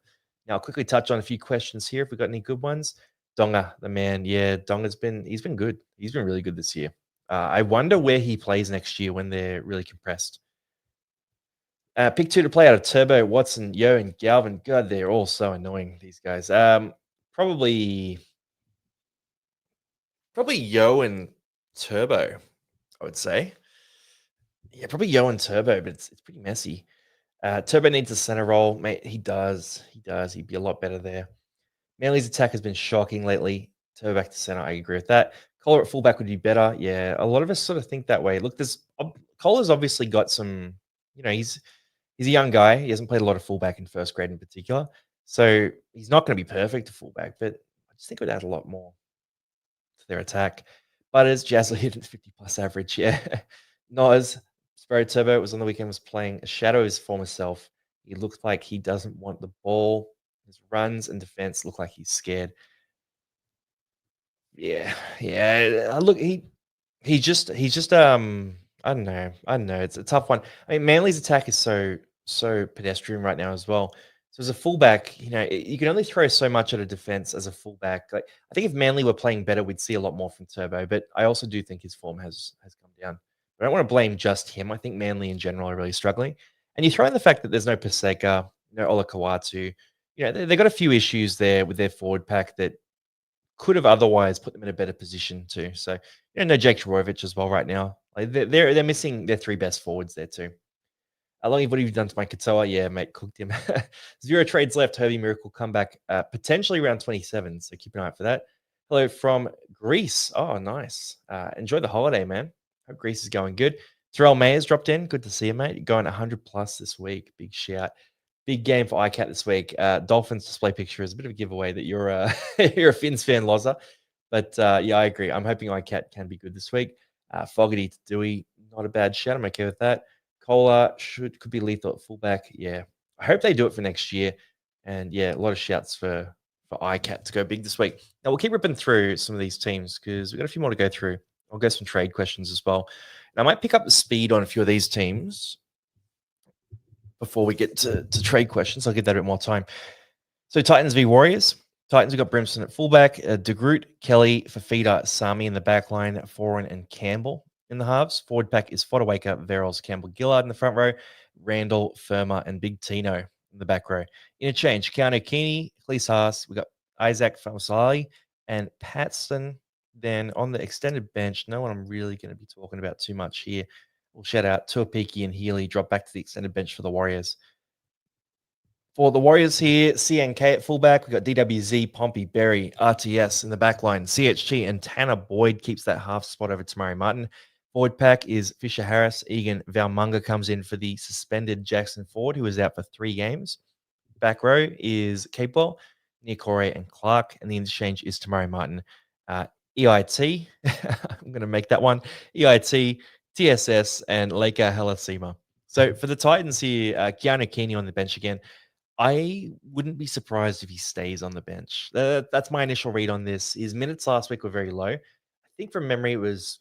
Now, I'll quickly touch on a few questions here if we've got any good ones. Donga, the man. Yeah, he's been good. He's been really good this year. I wonder where he plays next year when they're really compressed. Pick two to play out of Turbo, Watson, Yo, and Galvin. God, they're all so annoying, these guys. Probably Yo and Turbo, I would say. Yeah, probably Yo and Turbo, but it's pretty messy. Turbo needs a center role, mate. He does. He does. He'd be a lot better there. Manly's attack has been shocking lately. Turbo back to center. I agree with that. Kohler at fullback would be better. Yeah, a lot of us sort of think that way. Look, Kohler's obviously got some. He's a young guy. He hasn't played a lot of fullback in first grade in particular, so he's not going to be perfect to fullback. But I just think it would add a lot more to their attack. Butters, Jazzle hit at 50 plus average. Yeah. Noz, Sparrow Turbo was on the weekend, was playing a shadow of his former self. He looked like he doesn't want the ball. His runs and defense look like he's scared. Yeah. Yeah. Look, he's just I don't know. It's a tough one. I mean, Manly's attack is so pedestrian right now as well. So as a fullback, you can only throw so much at a defense as a fullback. Like I think if Manly were playing better, we'd see a lot more from Turbo. But I also do think his form has come down. But I don't want to blame just him. I think Manly in general are really struggling. And you throw in the fact that there's no Paseka, no Ola Kawatu. They've got a few issues there with their forward pack that could have otherwise put them in a better position too. So no Jake Trbojevic as well right now. Like they're missing their three best forwards there too. Along, what have you done to my Katoa? Yeah, mate, cooked him. 0 trades left. Herbie Miracle comeback potentially around 27. So keep an eye out for that. Hello from Greece. Oh, nice. Enjoy the holiday, man. Hope Greece is going good. Terrell Mayers dropped in. Good to see you, mate. You're going 100 plus this week. Big shout. Big game for ICAT this week. Dolphins display picture is a bit of a giveaway that you're you're a Finns fan, Loza. But yeah, I agree. I'm hoping ICAT can be good this week. Fogarty to Dewey, not a bad shout. I'm okay with that. Kohler could be lethal at fullback. Yeah, I hope they do it for next year. And yeah, a lot of shouts for ICAT to go big this week. Now we'll keep ripping through some of these teams because we've got a few more to go through. I'll go some trade questions as well. And I might pick up the speed on a few of these teams before we get to trade questions. I'll give that a bit more time. So Titans v Warriors. Titans have got Brimson at fullback, DeGroot, Kelly, Fafita, Sami in the back line, Foran and Campbell in the halves. Forward pack is Fodawaker, Verrills, Campbell, Gillard in the front row, Randall, Firma, and Big Tino in the back row. Interchange, Keanu Keeney, Cleese Haas. We've got Isaac Famasali and Patson. Then on the extended bench, no one I'm really going to be talking about too much here. We'll shout out Tuapiki and Healy, drop back to the extended bench for the Warriors. For the Warriors here, CNK at fullback. We've got DWZ, Pompey, Berry, RTS in the back line. CHG and Tanner Boyd keeps that half spot over Tamari Martin. Forward pack is Fisher Harris. Egan Valmunga comes in for the suspended Jackson Ford, who is out for 3 games. Back row is Capewell, Niokore, and Clark. And the interchange is Tamari Martin. EIT, I'm going to make that one. EIT, TSS, and Leica Halasima. So for the Titans here, Keanu Keeney on the bench again. I wouldn't be surprised if he stays on the bench. That's my initial read on this. His minutes last week were very low. I think from memory it was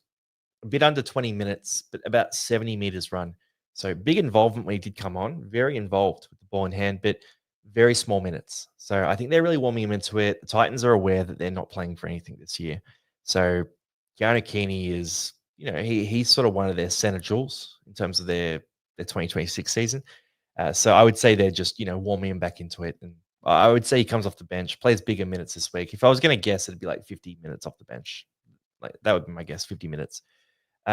a bit under 20 minutes, but about 70 meters run. So big involvement when he did come on, very involved with the ball in hand, but very small minutes. So I think they're really warming him into it. The Titans are aware that they're not playing for anything this year. So Keanu Keeney is, he's sort of one of their center jewels in terms of their 2026 season. So I would say they're just, warming him back into it. And I would say he comes off the bench, plays bigger minutes this week. If I was going to guess, it'd be like 50 minutes off the bench. Like that would be my guess, 50 minutes.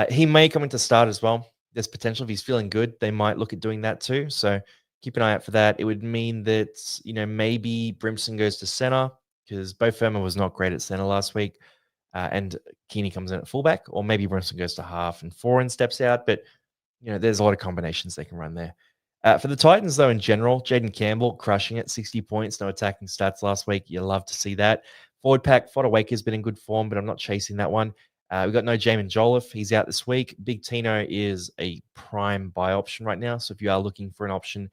He may come into start as well. There's potential if he's feeling good. They might look at doing that too. So keep an eye out for that. It would mean that, maybe Brimson goes to center because Bo Firma was not great at center last week. And Keeney comes in at fullback, or maybe Brimson goes to half and Foran steps out. But, there's a lot of combinations they can run there. For the Titans, though, in general, Jaden Campbell crushing it, 60 points, no attacking stats last week. You love to see that. Forward pack, Fodawaker has been in good form, but I'm not chasing that one. We've got no Jamin Jolliffe. He's out this week. Big Tino is a prime buy option right now. So if you are looking for an option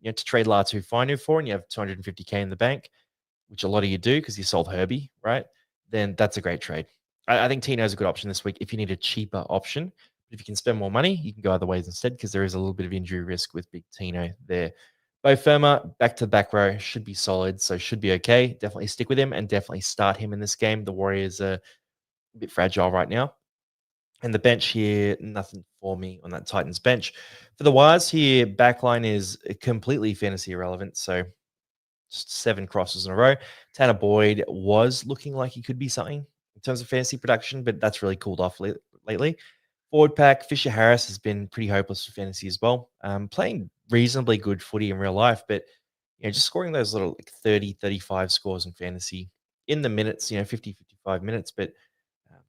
to trade Latu Finu for and you have 250K in the bank, which a lot of you do because you sold Herbie, right? Then that's a great trade. I think Tino is a good option this week if you need a cheaper option. But if you can spend more money, you can go other ways instead because there is a little bit of injury risk with Big Tino there. Bo Firma, back to the back row, should be solid, so should be okay. Definitely stick with him and definitely start him in this game. The Warriors are a bit fragile right now. And the bench here, nothing for me on that Titans bench. For the Wires here, backline is completely fantasy irrelevant. So just 7 crosses in a row. Tanner Boyd was looking like he could be something in terms of fantasy production, but that's really cooled off lately. Forward pack, Fisher Harris has been pretty hopeless for fantasy as well. Playing reasonably good footy in real life, but just scoring those little like 30, 35 scores in fantasy in the minutes, 50, 55 minutes, but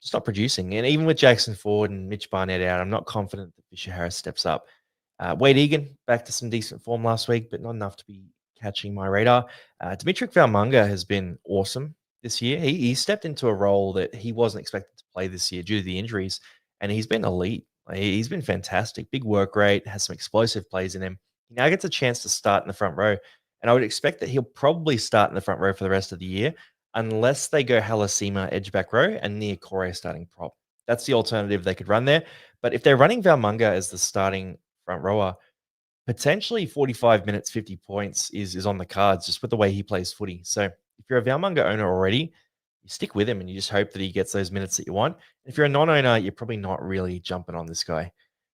just not producing. And even with Jackson Ford and Mitch Barnett out, I'm not confident that Fisher Harris steps up. Wade Egan back to some decent form last week, but not enough to be catching my radar. Dimitri Valmunga has been awesome this year. He stepped into a role that he wasn't expected to play this year due to the injuries, and he's been elite. He's been fantastic. Big work rate, has some explosive plays in him. He now gets a chance to start in the front row, and I would expect that he'll probably start in the front row for the rest of the year, unless they go Halasima edge back row and Nia Kore starting prop. That's the alternative they could run there. But if they're running Valmunga as the starting front rower, potentially 45 minutes, 50 points is on the cards just with the way he plays footy. So if you're a Valmunga owner already, you stick with him and you just hope that he gets those minutes that you want. If you're a non-owner, you're probably not really jumping on this guy.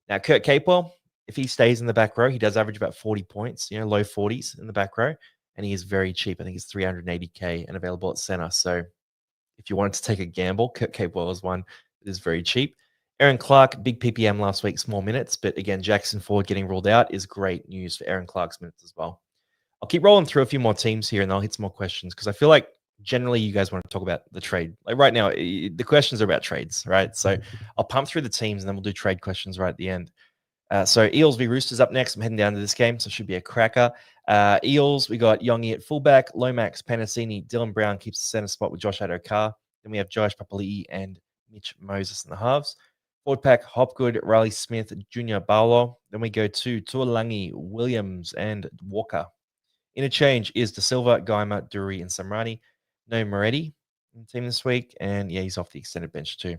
Now, Kurt Capewell, if he stays in the back row, he does average about 40 points, low 40s in the back row, and he is very cheap. I think it's 380K and available at center. So if you wanted to take a gamble, Kurt Capewell is one that is very cheap. Aaron Clark, big PPM last week, small minutes, but again, Jackson Ford getting ruled out is great news for Aaron Clark's minutes as well. I'll keep rolling through a few more teams here and I'll hit some more questions because I feel like generally you guys want to talk about the trade. Like right now, the questions are about trades, right? So I'll pump through the teams and then we'll do trade questions right at the end. So Eels v Roosters up next. I'm heading down to this game, so it should be a cracker. Eels, we got Yongi at fullback, Lomax, Panasini, Dylan Brown keeps the center spot with Josh Adokar. Then we have Josh Papali'i and Mitch Moses in the halves. Forward pack, Hopgood, Riley Smith, Junior Barlow. Then we go to Tuolangi, Williams, and Walker. Interchange is De Silva, Geimer, Dury, and Samrani. No Moretti in the team this week. And yeah, he's off the extended bench too.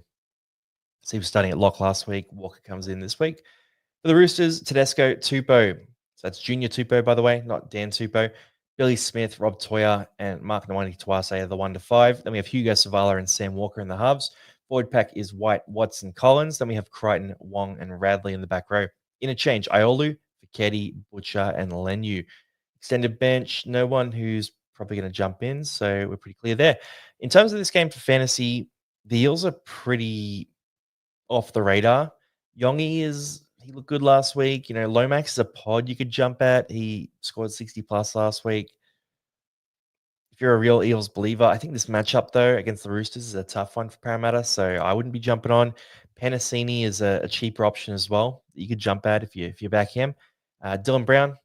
So he was starting at lock last week. Walker comes in this week. For the Roosters, Tedesco, Tupou. So that's Junior Tupou, by the way, not Dan Tupou. Billy Smith, Rob Toya, and Mark Nwani Tuase are the 1 to 5. Then we have Hugo Savala and Sam Walker in the halves. Forward pack is White, Watson, Collins. Then we have Crichton, Wong, and Radley in the back row. Interchange, Iolu, Fiketti, Butcher, and Lenu. Extended bench, no one who's probably going to jump in, so we're pretty clear there. In terms of this game for fantasy, the Eels are pretty off the radar. Yongi he looked good last week. Lomax is a pod you could jump at. He scored 60 plus last week. If you're a real Eels believer, I think this matchup though against the Roosters is a tough one for Parramatta, so I wouldn't be jumping on. Panasini is a cheaper option as well that you could jump at if you back him. Dylan Brown,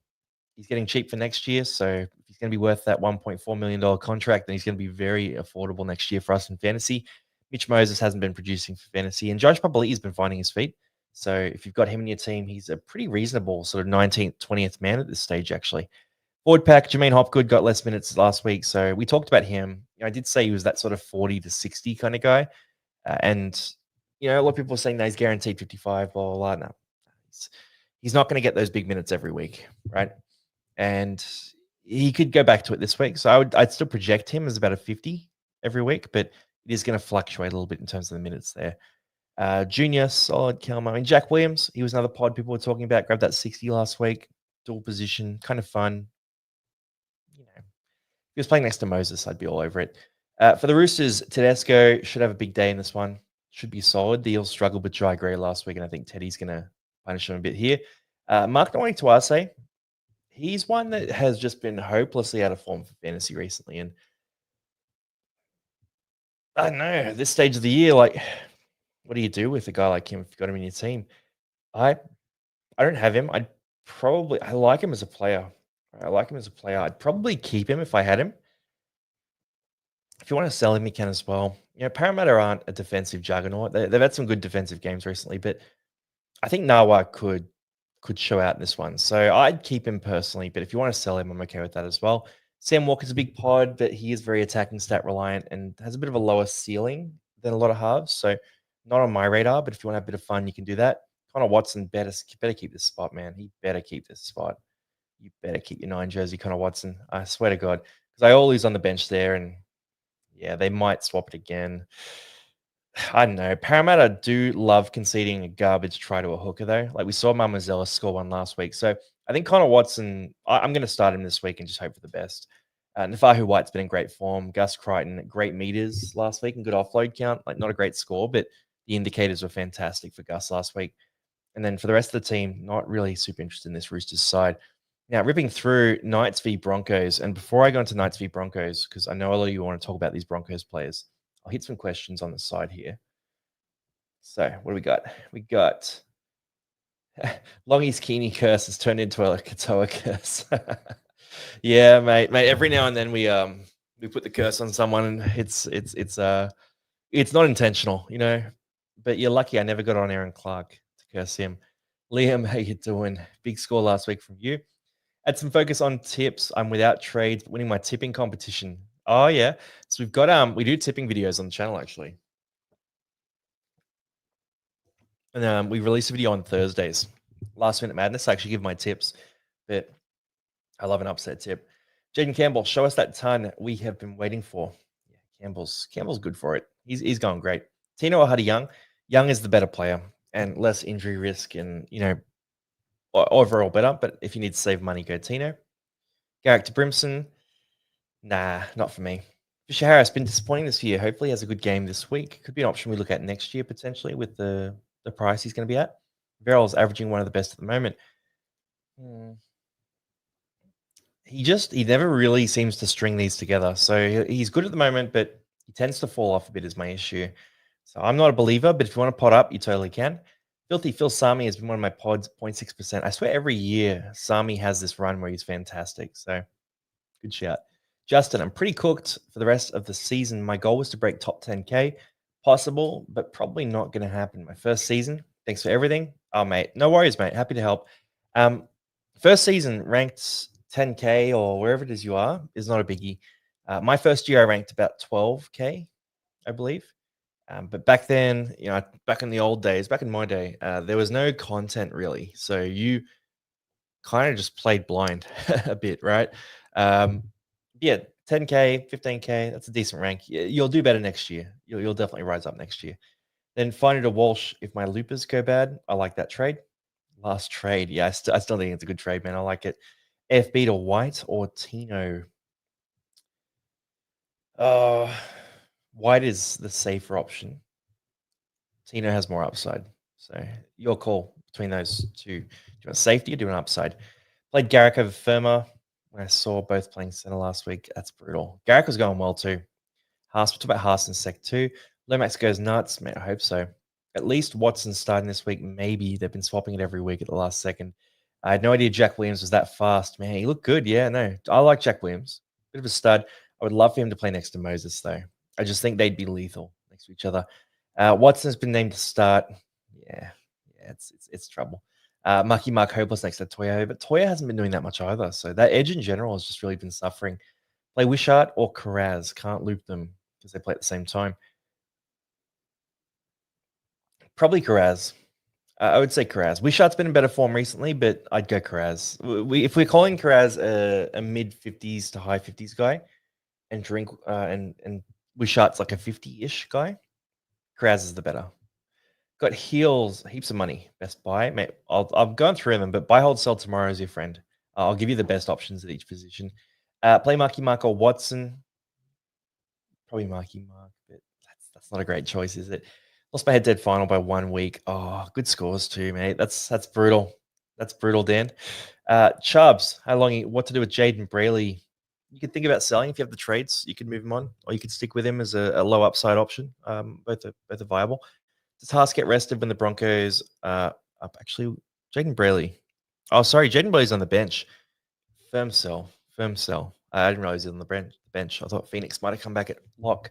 he's getting cheap for next year, so if he's going to be worth that $1.4 million contract, then he's going to be very affordable next year for us in fantasy. Mitch Moses hasn't been producing for fantasy, and Josh Papali'i has been finding his feet. So if you've got him in your team, he's a pretty reasonable sort of 19th, 20th man at this stage, actually. Forward pack, Jermaine Hopgood got less minutes last week, so we talked about him. I did say he was that sort of 40 to 60 kind of guy. And a lot of people are saying that he's guaranteed 55, blah, blah, blah. No, he's not going to get those big minutes every week, right? And he could go back to it this week. So I'd still project him as about a 50 every week, but it is going to fluctuate a little bit in terms of the minutes there. Junior, solid, Kelma. I mean, Jack Williams, he was another pod people were talking about. Grabbed that 60 last week. Dual position, kind of fun. If he was playing next to Moses, I'd be all over it. For the Roosters, Tedesco should have a big day in this one. Should be solid. The Eels struggled with Jai Gray last week, and I think Teddy's going to punish him a bit here. Mark Nwani Tuase, he's one that has just been hopelessly out of form for fantasy recently. And I don't know, at this stage of the year, like, what do you do with a guy like him if you've got him in your team? I don't have him. I like him as a player. I'd probably keep him if I had him. If you want to sell him, you can as well. Parramatta aren't a defensive juggernaut. They've had some good defensive games recently, but I think Nawa could show out in this one. So I'd keep him personally, but if you want to sell him, I'm okay with that as well. Sam Walker's a big pod, but he is very attacking stat reliant and has a bit of a lower ceiling than a lot of halves. So not on my radar, but if you want to have a bit of fun, you can do that. Connor Watson better keep this spot, man. He better keep this spot. You better keep your 9 jersey, Connor Watson. I swear to God. Because I always on the bench there, and yeah, they might swap it again. I don't know. Parramatta do love conceding a garbage try to a hooker, though. Like we saw Mamazella score one last week. So I think Connor Watson, I'm going to start him this week and just hope for the best. Nafahu White's been in great form. Gus Crichton, great meters last week and good offload count. Like not a great score, but the indicators were fantastic for Gus last week. And then for the rest of the team, not really super interested in this Roosters side. Now, ripping through Knights v Broncos. And before I go into Knights v Broncos, because I know a lot of you want to talk about these Broncos players, I'll hit some questions on the side here. So, what do we got? We got Longy's Keeney curse has turned into a Katoa curse. Yeah, mate. Every now and then we put the curse on someone, and it's not intentional, you know. But you're lucky I never got on Aaron Clark to curse him. Liam, how you doing? Big score last week from you. Had some focus on tips. I'm without trades, winning my tipping competition. Oh yeah. So we've got we do tipping videos on the channel actually. And we release a video on Thursdays. Last Minute Madness. I actually give my tips, but I love an upset tip. Jaden Campbell, show us that ton we have been waiting for. Yeah, Campbell's good for it. He's going great. Tino or Huddy Young. Young is the better player and less injury risk, and overall better. But if you need to save money, go Tino. Garrick to Brimson. Nah, not for me. Fisher Harris been disappointing this year. Hopefully, he has a good game this week. Could be an option we look at next year potentially with the price he's going to be at. Verrill's averaging one of the best at the moment. He never really seems to string these together. So he's good at the moment, but he tends to fall off a bit is my issue. So I'm not a believer, but if you want to pot up, you totally can. Filthy Phil Sami has been one of my pods, 0.6%. I swear every year Sami has this run where he's fantastic. So good shout. Justin, I'm pretty cooked for the rest of the season. My goal was to break top 10K. Possible, but probably not going to happen. My first season. Thanks for everything. Oh, mate. No worries, mate. Happy to help. First season ranked 10K or wherever it is you are is not a biggie. My first year, I ranked about 12K, I believe. But back then, back in the old days, back in my day, there was no content really. So you kind of just played blind a bit, right? Yeah, 10K, 15K, that's a decent rank. You'll do better next year. You'll definitely rise up next year. Then find it a Walsh if my loopers go bad. I like that trade. Last trade. Yeah, I still think it's a good trade, man. I like it. FB to White or Tino? White is the safer option. Tino has more upside. So your call between those two. Do you want safety or do you want upside? Played Garrick over Firma when I saw both playing center last week. That's brutal. Garrick was going well too. Haas, we'll talk about Haas in sec 2. Lomax goes nuts. Man, I hope so. At least Watson's starting this week. Maybe they've been swapping it every week at the last second. I had no idea Jack Williams was that fast. Man, he looked good. Yeah, no. I like Jack Williams. Bit of a stud. I would love for him to play next to Moses, though. I just think they'd be lethal next to each other. Watson's been named to start. Yeah, it's trouble. Mucky Mark hopeless next to Toya, but Toya hasn't been doing that much either. So that edge in general has just really been suffering. Play Wishart or Karaz. Can't loop them because they play at the same time. Probably Karaz. I would say Karaz. Wishart's been in better form recently, but I'd go Karaz. If we're calling Karaz a mid 50s to high 50s guy, and Wishart's like a 50-ish guy, Karaz is the better. Got heels, heaps of money. Best buy, mate. I'm going through them, but buy, hold, sell tomorrow is your friend. I'll give you the best options at each position. Play Marky Mark or Watson. Probably Marky Mark, but that's not a great choice, is it? Lost my head-to-head final by 1 week. Oh, good scores too, mate. That's brutal. That's brutal, Dan. Chubbs, what to do with Jaden Brayley? You could think about selling if you have the trades. You could move him on, or you could stick with him as a low upside option. Both are viable. Does Haas get rested when the Broncos up? Actually, Jaden Brayley. Oh, sorry, Jaden Brayley's on the bench. Firm sell. I didn't realize he was on the bench. I thought Phoenix might have come back at lock.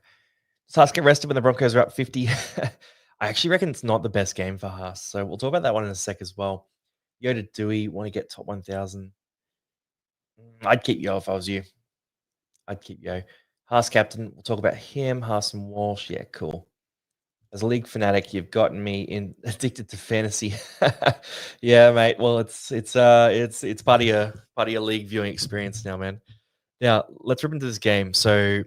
Does Haas get rested when the Broncos are up 50? I actually reckon it's not the best game for Haas. So we'll talk about that one in a sec as well. Yoda Dewey, want to get top 1,000? I'd keep Yo if I was you. I'd keep Yo. Haas captain, we'll talk about him. Haas and Walsh, yeah, cool. As a league fanatic, you've gotten me in addicted to fantasy. Yeah, mate. Well, it's part of your league viewing experience now, man. Now, let's rip into this game. So,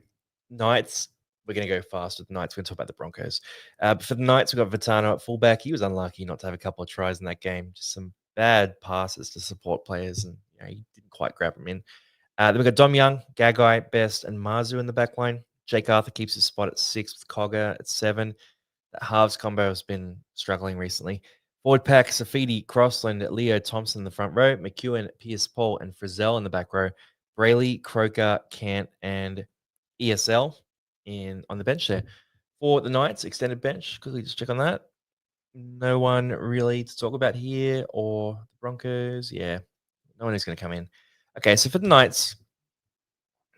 Knights, we're going to go fast with the Knights. We're going to talk about the Broncos. But for the Knights, we've got Vitano at fullback. He was unlucky not to have a couple of tries in that game. Just some bad passes to support players, and he didn't quite grab them in. Then we've got Dom Young, Gagai, Best, and Marzu in the back line. Jake Arthur keeps his spot at 6 with Cogger at 7. That halves combo has been struggling recently. Forward pack, Safidi, Crossland, Leo Thompson in the front row, McEwen, Pierce Paul, and Frizzell in the back row. Brayley, Croker, Kant, and ESL on the bench there. For the Knights, extended bench. Quickly just check on that. No one really to talk about here, or the Broncos. Yeah, no one is going to come in. Okay, so for the Knights,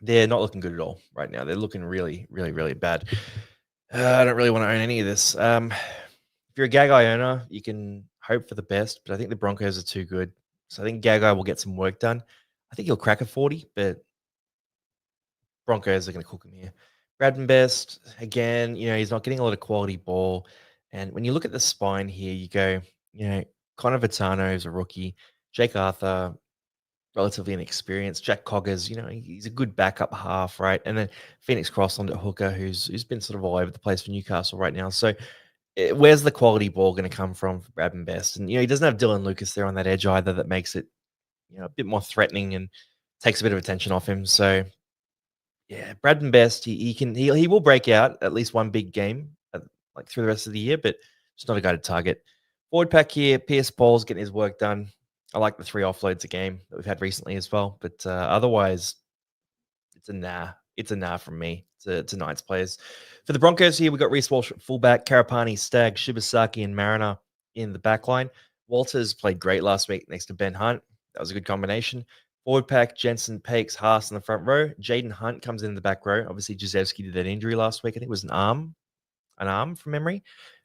they're not looking good at all right now. They're looking really, really, really bad. I don't really want to own any of this. If you're a Gagai owner, you can hope for the best, but I think the Broncos are too good. So I think Gagai will get some work done. I think he'll crack a 40, but Broncos are going to cook him here. Bradman Best, again, he's not getting a lot of quality ball. And when you look at the spine here, you go, Connor Vitano is a rookie. Jake Arthur, relatively inexperienced. Jack Coggers, he's a good backup half, right? And then Phoenix Crossland at hooker, who's been sort of all over the place for Newcastle right now. So where's the quality ball going to come from for Bradman Best? And he doesn't have Dylan Lucas there on that edge either. That makes it a bit more threatening and takes a bit of attention off him. So yeah, Bradman Best, he will break out at least one big game like through the rest of the year, but it's not a guy to target. Forward pack here, Pierce Paul's getting his work done. I like the 3 offloads a game that we've had recently as well, but otherwise, it's a nah. It's a nah from me to Knights players. For the Broncos here, we've got Reece Walsh at fullback, Karapani, Stagg, Shibasaki, and Mariner in the back line. Walters played great last week next to Ben Hunt. That was a good combination. Forward pack, Jensen, Pakes, Haas in the front row. Jaden Hunt comes in the back row. Obviously, Jezewski did that injury last week. I think it was an arm from memory,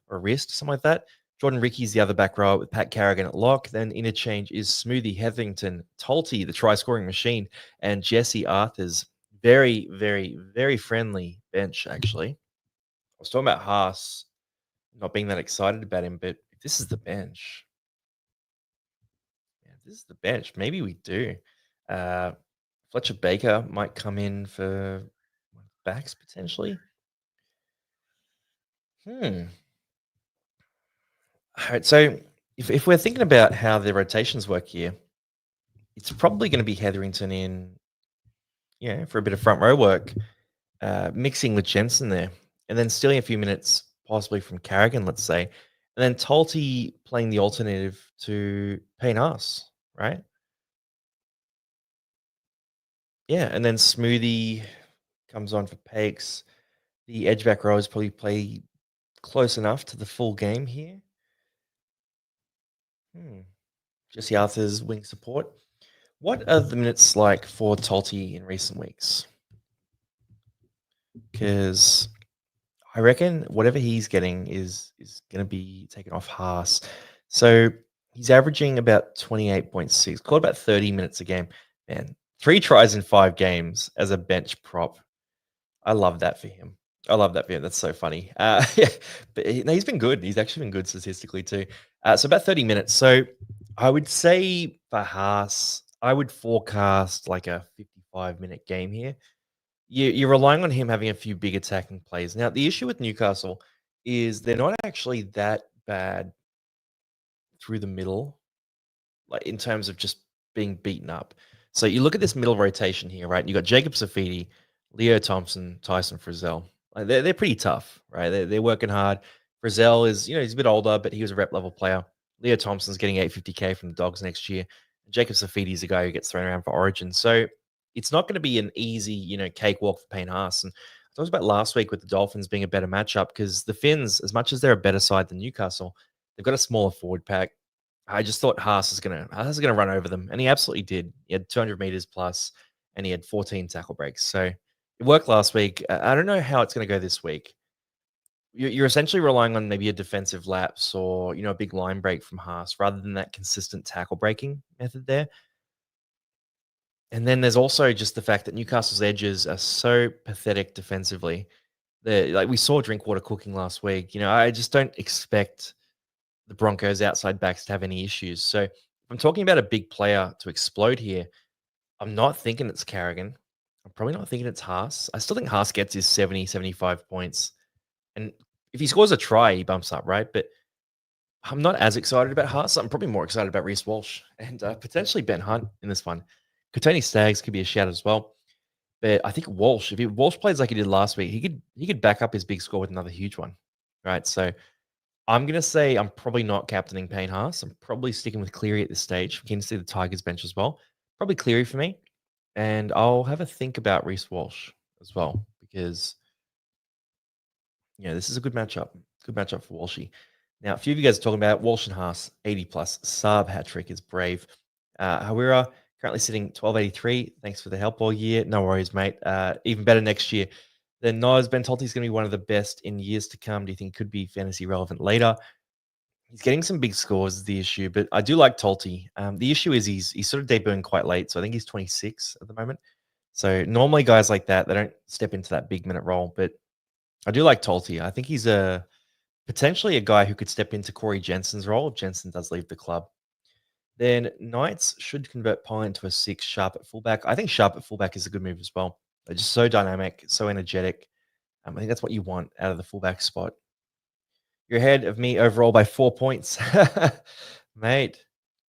or a wrist, something like that. Jordan Ricky's the other back row with Pat Carrigan at lock. Then interchange is Smoothie Hetherington, Tolty, the try-scoring machine, and Jesse Arthur's very, very, very friendly bench, actually. I was talking about Haas not being that excited about him, but if this is the bench, maybe we do. Fletcher Baker might come in for backs potentially. All right, so if we're thinking about how the rotations work here, it's probably going to be Hetherington in, for a bit of front row work, mixing with Jensen there, and then stealing a few minutes possibly from Carrigan, let's say, and then Tolty playing the alternative to Payne Haas, right? Yeah, and then Smoothie comes on for Pakes. The edge back rows probably play close enough to the full game here. Jesse Arthur's wing support. What are the minutes like for Tolty in recent weeks? Because I reckon whatever he's getting is going to be taken off Haas. So he's averaging about 28.6, called about 30 minutes a game. Man, 3 tries in 5 games as a bench prop. I love that for him. That's so funny. Yeah, but he's been good. He's actually been good statistically too. So about 30 minutes. So I would say for Haas, I would forecast like a 55-minute game here. You're relying on him having a few big attacking plays. Now, the issue with Newcastle is they're not actually that bad through the middle, like in terms of just being beaten up. So you look at this middle rotation here, right? You got Jacob Safidi, Leo Thompson, Tyson Frizzell. Like they're pretty tough, right? They're working hard. Frizzell is, he's a bit older, but he was a rep level player. Leo Thompson's getting 850K from the Dogs next year. Jacob Safidi is a guy who gets thrown around for Origin. So it's not going to be an easy, cakewalk for Payne Haas. And I talked about last week with the Dolphins being a better matchup because the Finns, as much as they're a better side than Newcastle, they've got a smaller forward pack. I just thought Haas is gonna run over them, and he absolutely did. He had 200 meters plus, and he had 14 tackle breaks. So it worked last week. I don't know how it's going to go this week. You're essentially relying on maybe a defensive lapse or a big line break from Haas rather than that consistent tackle breaking method there. And then there's also just the fact that Newcastle's edges are so pathetic defensively We saw Drinkwater cooking last week. I just don't expect the Broncos outside backs to have any issues. So if I'm talking about a big player to explode here, I'm not thinking it's Carrigan. I'm probably not thinking it's Haas. I still think Haas gets his 70, 75 points. And if he scores a try, he bumps up, right? But I'm not as excited about Haas. I'm probably more excited about Reece Walsh and potentially Ben Hunt in this one. Kotoni Staggs could be a shout as well. But I think Walsh, if Walsh plays like he did last week, he could back up his big score with another huge one, right? So I'm gonna say I'm probably not captaining Payne Haas. I'm probably sticking with Cleary at this stage. We can see the Tigers bench as well. Probably Cleary for me, and I'll have a think about Reece Walsh as well because this is a good matchup. Good matchup for Walshy. Now, a few of you guys are talking about Walsh and Haas, 80 plus. Saab hat trick is brave. Hawira currently sitting 1283. Thanks for the help all year. No worries, mate. Even better next year. Then Noah's Ben Tolte's going to be one of the best in years to come. Do you think could be fantasy relevant later? He's getting some big scores is the issue, but I do like Tolte. The issue is he's sort of debuting quite late, so I think he's 26 at the moment. So normally guys like that, they don't step into that big minute role, but I do like Tolte. I think he's potentially a guy who could step into Corey Jensen's role if Jensen does leave the club. Then Knights should convert Pine into a 6 Sharp at fullback. I think Sharp at fullback is a good move as well. They're just so dynamic, so energetic. I think that's what you want out of the fullback spot. You're ahead of me overall by 4 points. Mate,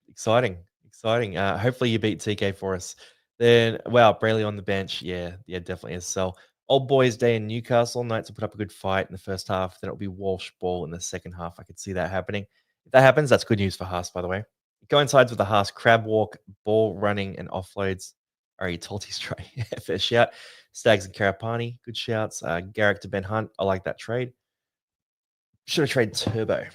exciting, exciting. Hopefully you beat TK for us. Then, wow, Brayley on the bench. Yeah, definitely a sell. Old Boys Day in Newcastle. Knights will put up a good fight in the first half. Then it'll be Walsh ball in the second half. I could see that happening. If that happens, that's good news for Haas, by the way. It coincides with the Haas crab walk, ball running, and offloads. Ari Tolte's try. Fair shout. Stags and Karapani. Good shouts. Garrick to Ben Hunt. I like that trade. Should have traded Turbo.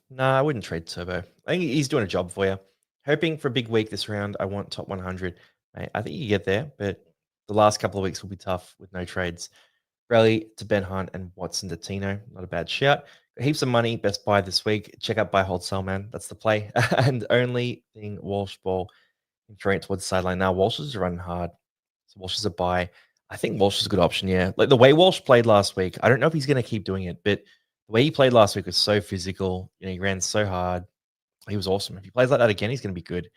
Nah, I wouldn't trade Turbo. I think he's doing a job for you. Hoping for a big week this round. I want top 100. Mate, I think you get there, but the last couple of weeks will be tough with no trades. Rally to Ben Hunt and Watson to Tino. Not a bad shout. Got heaps of money. Best buy this week. Check out buy, hold, sell, man. That's the play. And only thing Walsh ball and throwing it towards the sideline. Now Walsh is running hard. So Walsh is a buy. I think Walsh is a good option, yeah. Like the way Walsh played last week, I don't know if he's going to keep doing it, but the way he played last week was so physical. He ran so hard. He was awesome. If he plays like that again, he's going to be good.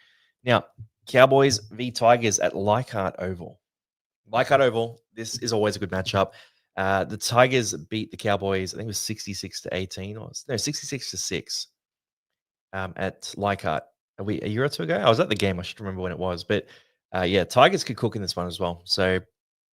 Now, Cowboys v Tigers at Leichhardt Oval. Leichhardt Oval, this is always a good matchup. The Tigers beat the Cowboys, I think it was 66-18, or no, 66-6 at Leichhardt a year or two ago. I was at the game. I should remember when it was. But yeah, Tigers could cook in this one as well. So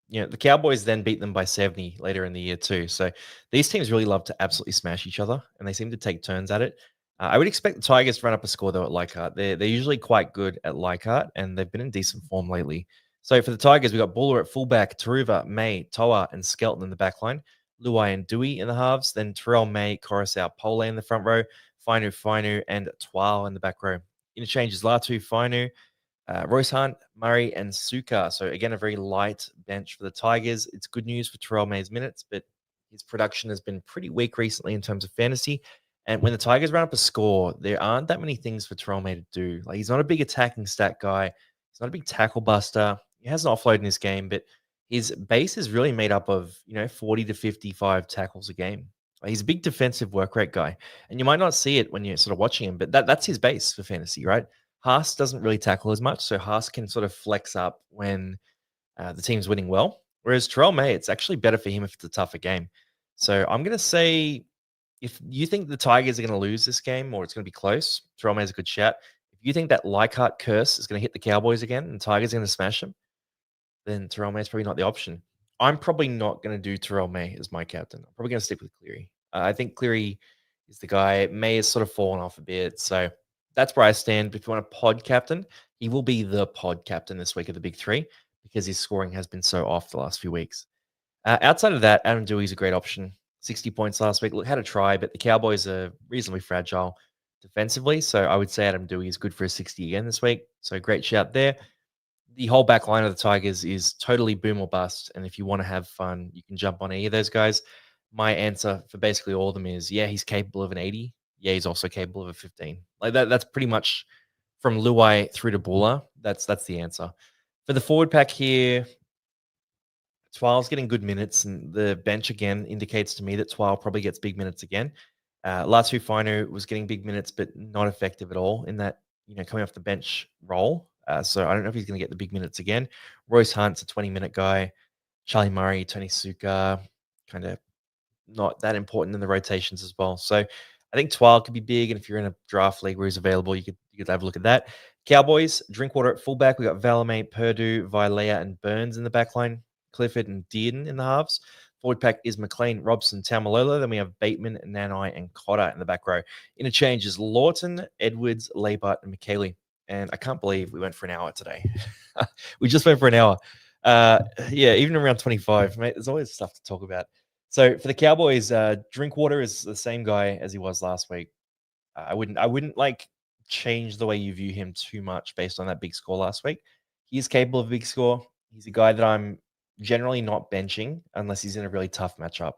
the Cowboys then beat them by 70 later in the year too. So these teams really love to absolutely smash each other, and they seem to take turns at it. I would expect the Tigers to run up a score though at Leichhardt. They're usually quite good at Leichhardt, and they've been in decent form lately. So for the Tigers, we've got Buller at fullback, Taruva, May, Toa, and Skelton in the back line, Luai and Dewey in the halves, then Terrell May, Coruscant, Pole in the front row, Fainu, and Twal in the back row. Interchanges Latu, Fainu, Royce Hunt, Murray, and Suka. So again, a very light bench for the Tigers. It's good news for Terrell May's minutes, but his production has been pretty weak recently in terms of fantasy. And when the Tigers run up a score, there aren't that many things for Terrell May to do. Like he's not a big attacking stat guy. He's not a big tackle buster. He has an offload in his game, but his base is really made up of 40 to 55 tackles a game. Like, he's a big defensive work rate guy, and you might not see it when you're sort of watching him, but that's his base for fantasy, right? Haas doesn't really tackle as much, so Haas can sort of flex up when the team's winning well. Whereas Terrell May, it's actually better for him if it's a tougher game. So I'm going to say if you think the Tigers are going to lose this game or it's going to be close, Terrell May is a good shout. If you think that Leichhardt curse is going to hit the Cowboys again and Tigers are going to smash them, then Terrell May is probably not the option. I'm probably not going to do Terrell May as my captain. I'm probably going to stick with Cleary. I think Cleary is the guy. May has sort of fallen off a bit. So that's where I stand. If you want a pod captain, he will be the pod captain this week of the big three because his scoring has been so off the last few weeks. Outside of that, Adam Dewey is a great option. 60 points last week. Look, had a try, but the Cowboys are reasonably fragile defensively. So I would say Adam Dewey is good for a 60 again this week. So great shout there. The whole back line of the Tigers is totally boom or bust. And if you want to have fun, you can jump on any of those guys. My answer for basically all of them is, yeah, he's capable of an 80. Yeah, he's also capable of a 15. Like that's pretty much from Luai through to Buller. That's the answer. For the forward pack here, Twile's getting good minutes, and the bench again indicates to me that Twile probably gets big minutes again. Latu Fino was getting big minutes, but not effective at all in that, coming off the bench role. So I don't know if he's going to get the big minutes again. Royce Hunt's a 20-minute guy. Charlie Murray, Tony Suka, kind of not that important in the rotations as well. So I think Twile could be big, and if you're in a draft league where he's available, you could have a look at that. Cowboys, Drinkwater at fullback. We got Valamate, Purdue, Vilea, and Burns in the back line. Clifford and Dearden in the halves. Forward pack is McLean, Robson, Taumalolo. Then we have Bateman, Nanai, and Cotter in the back row. Interchange is Lawton, Edwards, Labart, and McKaylee. And I can't believe we went for an hour today. We just went for an hour. Yeah, even around 25, mate, there's always stuff to talk about. So for the Cowboys, Drinkwater is the same guy as he was last week. I wouldn't like change the way you view him too much based on that big score last week. He is capable of a big score. He's a guy that I'm generally not benching unless he's in a really tough matchup.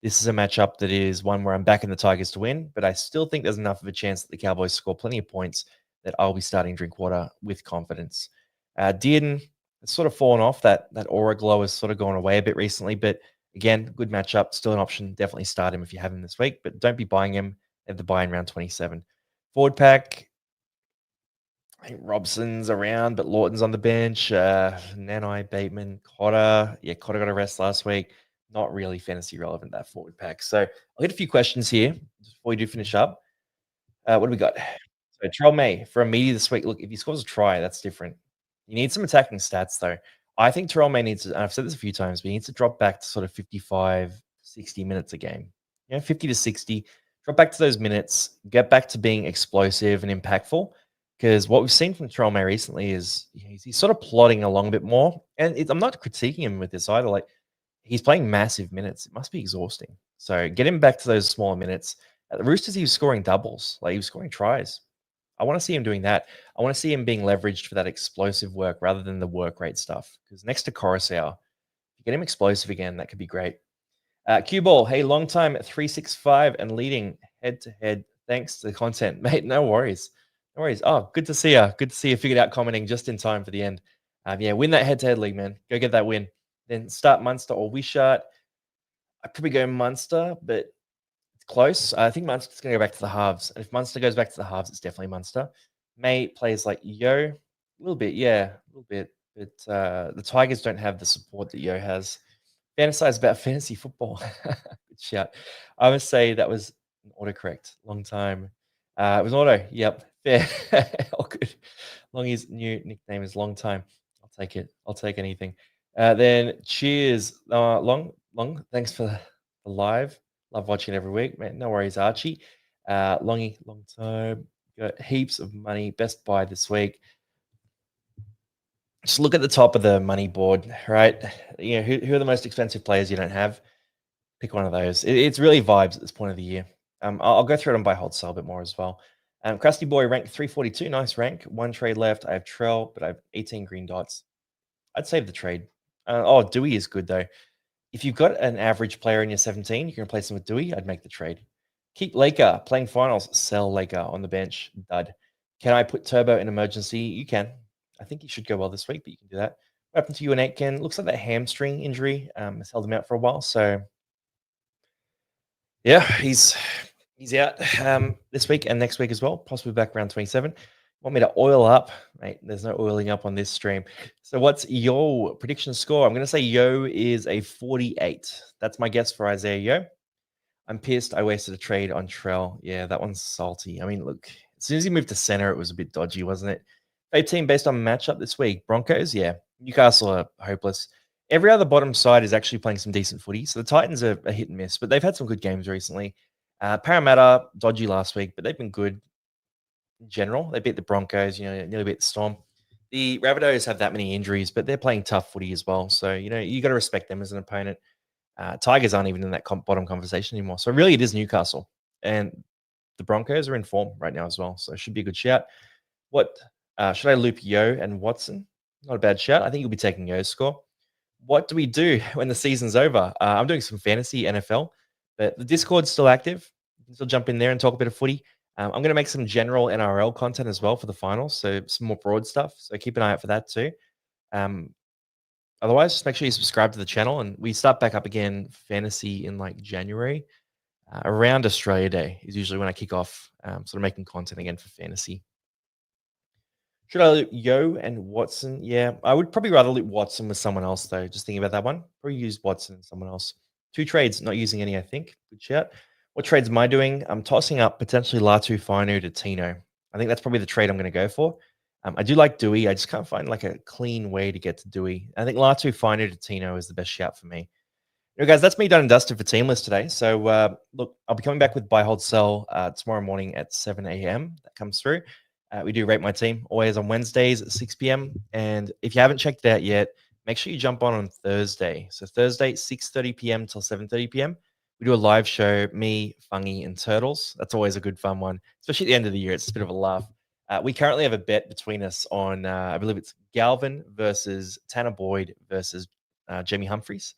This is a matchup that is one where I'm backing the Tigers to win, but I still think there's enough of a chance that the Cowboys score plenty of points that I'll be starting Drinkwater with confidence. Dearden has sort of fallen off. That aura glow has sort of gone away a bit recently, but again, good matchup, still an option. Definitely start him if you have him this week, but don't be buying him. Have the buy in round 27. Forward pack, I think Robson's around, but Lawton's on the bench. Nanai, Bateman, Cotter. Yeah, Cotter got a rest last week. Not really fantasy relevant, that forward pack. So I'll get a few questions here just before we do finish up. What do we got? So Terrell May for a media this week. Look, if he scores a try, that's different. You need some attacking stats, though. I think Terrell May needs to, and I've said this a few times, but he needs to drop back to sort of 55, 60 minutes a game. 50 to 60. Drop back to those minutes. Get back to being explosive and impactful. Because what we've seen from Terrell May recently is he's sort of plodding along a bit more. And I'm not critiquing him with this either. Like, he's playing massive minutes. It must be exhausting. So get him back to those smaller minutes. At the Roosters, he was scoring doubles. Like, he was scoring tries. I want to see him doing that. I want to see him being leveraged for that explosive work rather than the work rate stuff. Because next to Coruscant, if you get him explosive again, that could be great. Cue Ball, hey, long time at 365 and leading head to head. Thanks to the content, mate. No worries. No worries. Oh, good to see you. Good to see you figured out commenting just in time for the end. Yeah, win that head to head league, man. Go get that win. Then start Munster or Wishart. I'd probably go Munster, but it's close. I think Munster's going to go back to the halves. And if Munster goes back to the halves, it's definitely Munster. May plays like Yo. A little bit, yeah, a little bit. But the Tigers don't have the support that Yo has. Fantasize about fantasy football. Good shout. I would say that was an autocorrect. Long time. It was an auto. Yep. Fair. All good. Longy's new nickname is Long Time. I'll take it. I'll take anything. Then cheers. Long. Thanks for the live. Love watching every week, man. No worries, Archie. Longy, long time. Got heaps of money. Best buy this week. Just look at the top of the money board, right? Who are the most expensive players you don't have? Pick one of those. It's really vibes at this point of the year. I'll go through it on buy, hold, sell a bit more as well. Krusty Boy ranked 342. Nice rank. One trade left. I have Trell, but I have 18 green dots. I'd save the trade. Dewey is good, though. If you've got an average player in your 17, you can replace him with Dewey. I'd make the trade. Keep Laker playing finals. Sell Laker on the bench. Dud. Can I put Turbo in emergency? You can. I think he should go well this week, but you can do that. What happened to you and Aitken? Looks like that hamstring injury has held him out for a while. So, yeah, he's out this week and next week as well. Possibly back around 27. Want me to oil up? Mate, there's no oiling up on this stream. So what's your prediction score? I'm going to say Yo is a 48. That's my guess for Isaiah Yo. I'm pissed I wasted a trade on Trell. Yeah, that one's salty. I mean, look, as soon as he moved to center, it was a bit dodgy, wasn't it? Fave team based on matchup this week. Broncos, yeah. Newcastle are hopeless. Every other bottom side is actually playing some decent footy. So the Titans are a hit and miss, but they've had some good games recently. Parramatta, dodgy last week, but they've been good in general. They beat the Broncos, nearly beat the Storm. The Rabbitohs have that many injuries, but they're playing tough footy as well. So, you got to respect them as an opponent. Tigers aren't even in that bottom conversation anymore. So really it is Newcastle. And the Broncos are in form right now as well. So it should be a good shout. What should I loop Yo and Watson? Not a bad shout. I think you'll be taking Yo's score. What do we do when the season's over? I'm doing some fantasy NFL, but the Discord's still active. You can still jump in there and talk a bit of footy. I'm going to make some general NRL content as well for the finals, so some more broad stuff. So keep an eye out for that too. Otherwise, just make sure you subscribe to the channel, and we start back up again fantasy in like January. Around Australia Day is usually when I kick off, sort of making content again for fantasy. Should I loop Yo and Watson? Yeah, I would probably rather loop Watson with someone else though. Just thinking about that one. Probably use Watson and someone else. 2 trades, not using any, I think. Good shout. What trades am I doing? I'm tossing up potentially Latu Finu to Tino. I think that's probably the trade I'm going to go for. I do like Dewey. I just can't find like a clean way to get to Dewey. I think Latu Finu to Tino is the best shout for me. Anyway, guys, that's me done and dusted for Team List today. So, look, I'll be coming back with Buy, Hold, Sell tomorrow morning at 7 a.m. That comes through. We do Rate My Team always on Wednesdays at 6 p.m. And if you haven't checked it out yet, make sure you jump on Thursday. So Thursday, 6:30 p.m. till 7:30 p.m. We do a live show, me, Fungy, and Turtles. That's always a good fun one, especially at the end of the year. It's a bit of a laugh. We currently have a bet between us on, I believe it's Galvin versus Tanner Boyd versus Jamie Humphries.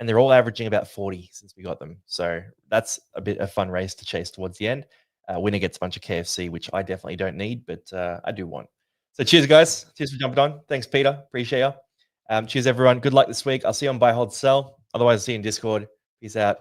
And they're all averaging about 40 since we got them. So that's a bit of a fun race to chase towards the end. Winner gets a bunch of KFC, which I definitely don't need, but I do want. So cheers, guys. Cheers for jumping on. Thanks, Peter. Appreciate you. Cheers, everyone. Good luck this week. I'll see you on Buy, Hold, Sell. Otherwise, I'll see you in Discord. Peace out.